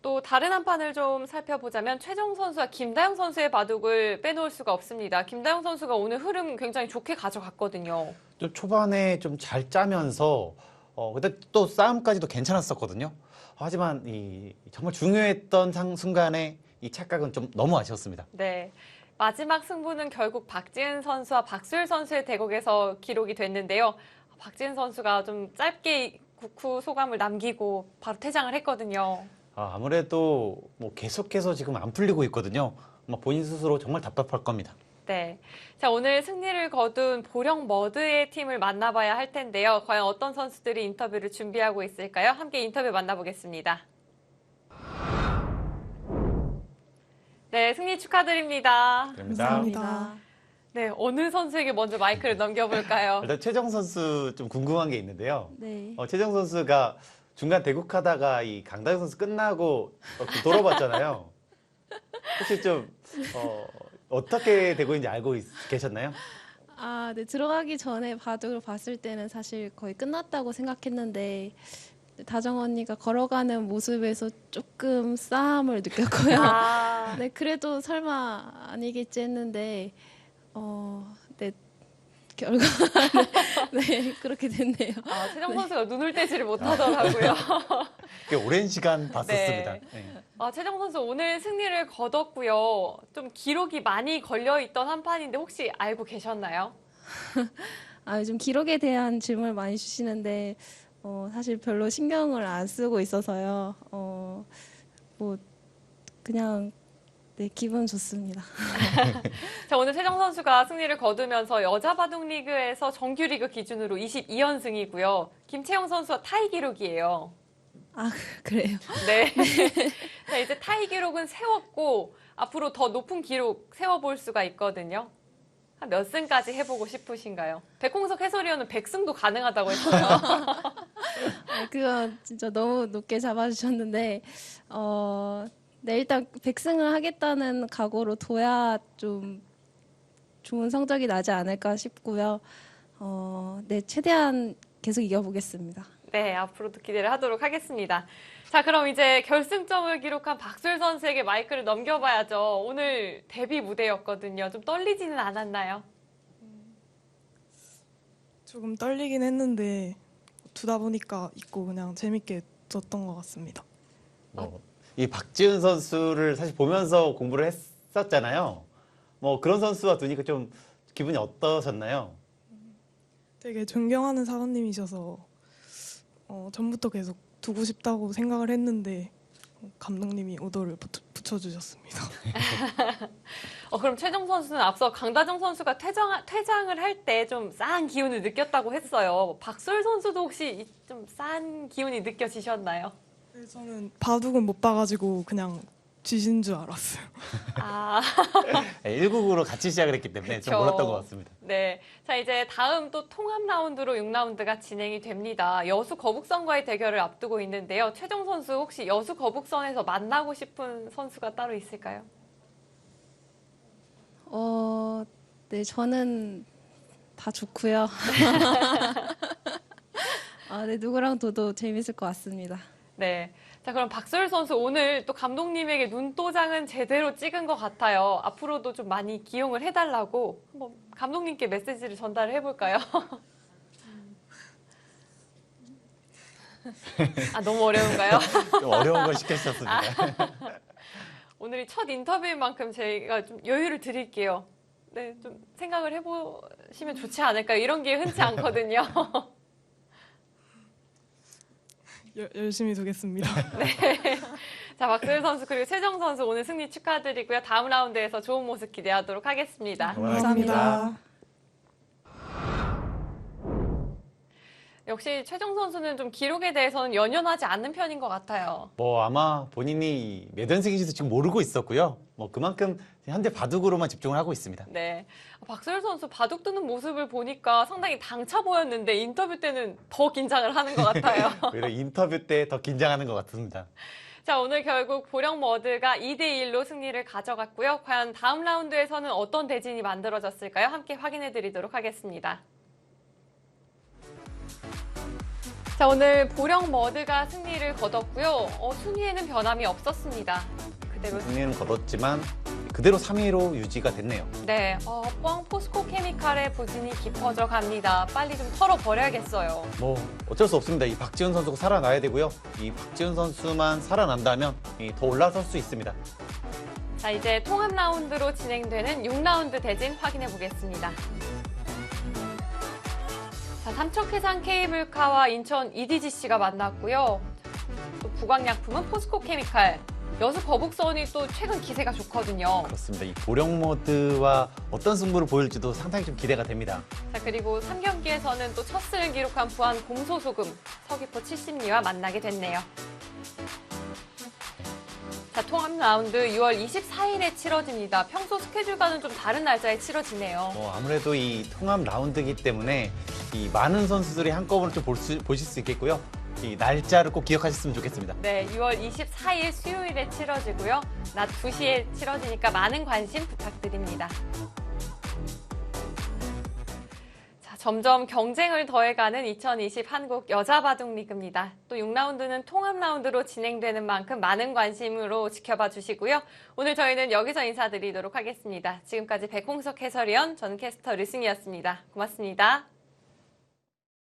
또 다른 한 판을 좀 살펴보자면 최정 선수와 김다영 선수의 바둑을 빼놓을 수가 없습니다. 김다영 선수가 오늘 흐름 굉장히 좋게 가져갔거든요. 좀 초반에 좀 잘 짜면서 근데 또 싸움까지도 괜찮았었거든요. 하지만 이 정말 중요했던 순간에 이 착각은 좀 너무 아쉬웠습니다. 네. 마지막 승부는 결국 박지은 선수와 박소율 선수의 대국에서 기록이 됐는데요. 박지은 선수가 좀 짧게 국후 소감을 남기고 바로 퇴장을 했거든요. 아무래도 뭐 계속해서 지금 안 풀리고 있거든요. 아마 본인 스스로 정말 답답할 겁니다. 네. 자, 오늘 승리를 거둔 보령 머드의 팀을 만나봐야 할 텐데요. 과연 어떤 선수들이 인터뷰를 준비하고 있을까요? 함께 인터뷰 만나보겠습니다. 네, 승리 축하드립니다. 감사합니다. 네, 어느 선수에게 먼저 마이크를 넘겨볼까요? 일단 최정 선수 좀 궁금한 게 있는데요. 네. 최정 선수가 중간 대국하다가 이 강다영 선수 끝나고 돌아봤잖아요. 혹시 좀 어떻게 되고 있는지 알고 계셨나요? 아, 네. 들어가기 전에 바둑을 봤을 때는 사실 거의 끝났다고 생각했는데 다정 언니가 걸어가는 모습에서 조금 싸움을 느꼈고요. 아, 네, 그래도 설마 아니겠지 했는데 네. 결과 네, 그렇게 됐네요. 최정 선수가 눈을 떼지를 못하더라고요. 꽤 오랜 시간 봤었습니다. 네. 네. 최정 선수 오늘 승리를 거뒀고요. 좀 기록이 많이 걸려있던 한 판인데 혹시 알고 계셨나요? 아, 요즘 기록에 대한 질문을 많이 주시는데 사실 별로 신경을 안 쓰고 있어서요. 뭐 그냥 네, 기분 좋습니다. 자, 오늘 최정 선수가 승리를 거두면서 여자 바둑 리그에서 정규 리그 기준으로 22연승이고요. 김채영 선수와 타이 기록이에요. 아, 그래요? 네. 자, 이제 타이 기록은 세웠고 앞으로 더 높은 기록 세워볼 수가 있거든요. 한 몇 승까지 해보고 싶으신가요? 백홍석 해설위원은 100승도 가능하다고 했어요. 그거 진짜 너무 높게 잡아주셨는데, 네, 일단 100승을 하겠다는 각오로 둬야 좀 좋은 성적이 나지 않을까 싶고요. 네, 최대한 계속 이겨보겠습니다. 네, 앞으로도 기대를 하도록 하겠습니다. 자, 그럼 이제 결승점을 기록한 박술 선수에게 마이크를 넘겨봐야죠. 오늘 데뷔 무대였거든요. 좀 떨리지는 않았나요? 조금 떨리긴 했는데 두다 보니까 있고 그냥 재밌게 졌던 것 같습니다. 이 박지은 선수를 사실 보면서 공부를 했었잖아요. 그런 선수와 두니까 좀 기분이 어떠셨나요? 되게 존경하는 사관님이셔서 전부터 계속 두고 싶다고 생각을 했는데 감독님이 오더를 붙여주셨습니다. 그럼 최정 선수는 앞서 강다정 선수가 퇴장을 할 때 좀 싸한 기운을 느꼈다고 했어요. 박술 선수도 혹시 좀 싸한 기운이 느껴지셨나요? 네, 저는 바둑은 못 봐가지고 그냥 쥐신 줄 알았어요. 아, 1국으로 같이 시작을 했기 때문에 좀 그쵸. 몰랐던 것 같습니다. 네. 자, 이제 다음 또 통합 라운드로 6라운드가 진행이 됩니다. 여수 거북선과의 대결을 앞두고 있는데요. 최정 선수 혹시 여수 거북선에서 만나고 싶은 선수가 따로 있을까요? 네, 저는 다 좋고요. 네, 누구랑 둬도 재밌을 것 같습니다. 네. 자, 그럼 박설 선수 오늘 또 감독님에게 눈도장은 제대로 찍은 것 같아요. 앞으로도 좀 많이 기용을 해달라고 한번 감독님께 메시지를 전달을 해볼까요? 너무 어려운가요? 좀 어려운 걸 시켰었습니다. 오늘이 첫 인터뷰인 만큼 저희가 좀 여유를 드릴게요. 네, 좀 생각을 해보시면 좋지 않을까요? 이런 게 흔치 않거든요. 열심히 두겠습니다. 자, 박수일 선수 그리고 최정 선수 오늘 승리 축하드리고요. 다음 라운드에서 좋은 모습 기대하도록 하겠습니다. 감사합니다. 역시 최정 선수는 좀 기록에 대해서는 연연하지 않는 편인 것 같아요. 아마 본인이 몇 연승인지도 지금 모르고 있었고요. 그만큼 현재 바둑으로만 집중을 하고 있습니다. 네, 박수일 선수 바둑 두는 모습을 보니까 상당히 당차 보였는데 인터뷰 때는 더 긴장을 하는 것 같아요. 오히려 인터뷰 때 더 긴장하는 것 같습니다. 자, 오늘 결국 보령 머드가 2대1로 승리를 가져갔고요. 과연 다음 라운드에서는 어떤 대진이 만들어졌을까요? 함께 확인해 드리도록 하겠습니다. 자, 오늘 보령 머드가 승리를 거뒀고요. 순위에는 변함이 없었습니다. 그대로 승리는 거뒀지만 그대로 3위로 유지가 됐네요. 네, 포항 포스코 케미칼의 부진이 깊어져 갑니다. 빨리 좀 털어버려야겠어요. 어쩔 수 없습니다. 이 박지훈 선수가 살아나야 되고요. 이 박지훈 선수만 살아난다면 더 올라설 수 있습니다. 자, 이제 통합 라운드로 진행되는 6라운드 대진 확인해 보겠습니다. 자, 삼척해상 케이블카와 인천 EDGC가 만났고요. 또 부광약품은 포스코 케미칼, 여수 거북선이 또 최근 기세가 좋거든요. 그렇습니다. 이 보령 모드와 어떤 승부를 보일지도 상당히 좀 기대가 됩니다. 자, 그리고 3경기에서는 또 첫 승을 기록한 부안 곰소소금, 서귀포 70리와 만나게 됐네요. 자, 통합 라운드 6월 24일에 치러집니다. 평소 스케줄과는 좀 다른 날짜에 치러지네요. 아무래도 이 통합 라운드이기 때문에 이 많은 선수들이 한꺼번에 좀 보실 수 있겠고요. 이 날짜를 꼭 기억하셨으면 좋겠습니다. 네, 6월 24일 수요일에 치러지고요. 낮 2시에 치러지니까 많은 관심 부탁드립니다. 자, 점점 경쟁을 더해가는 2020 한국 여자바둑리그입니다. 또 6라운드는 통합 라운드로 진행되는 만큼 많은 관심으로 지켜봐 주시고요. 오늘 저희는 여기서 인사드리도록 하겠습니다. 지금까지 백홍석 해설위원, 전 캐스터 류승희였습니다. 고맙습니다.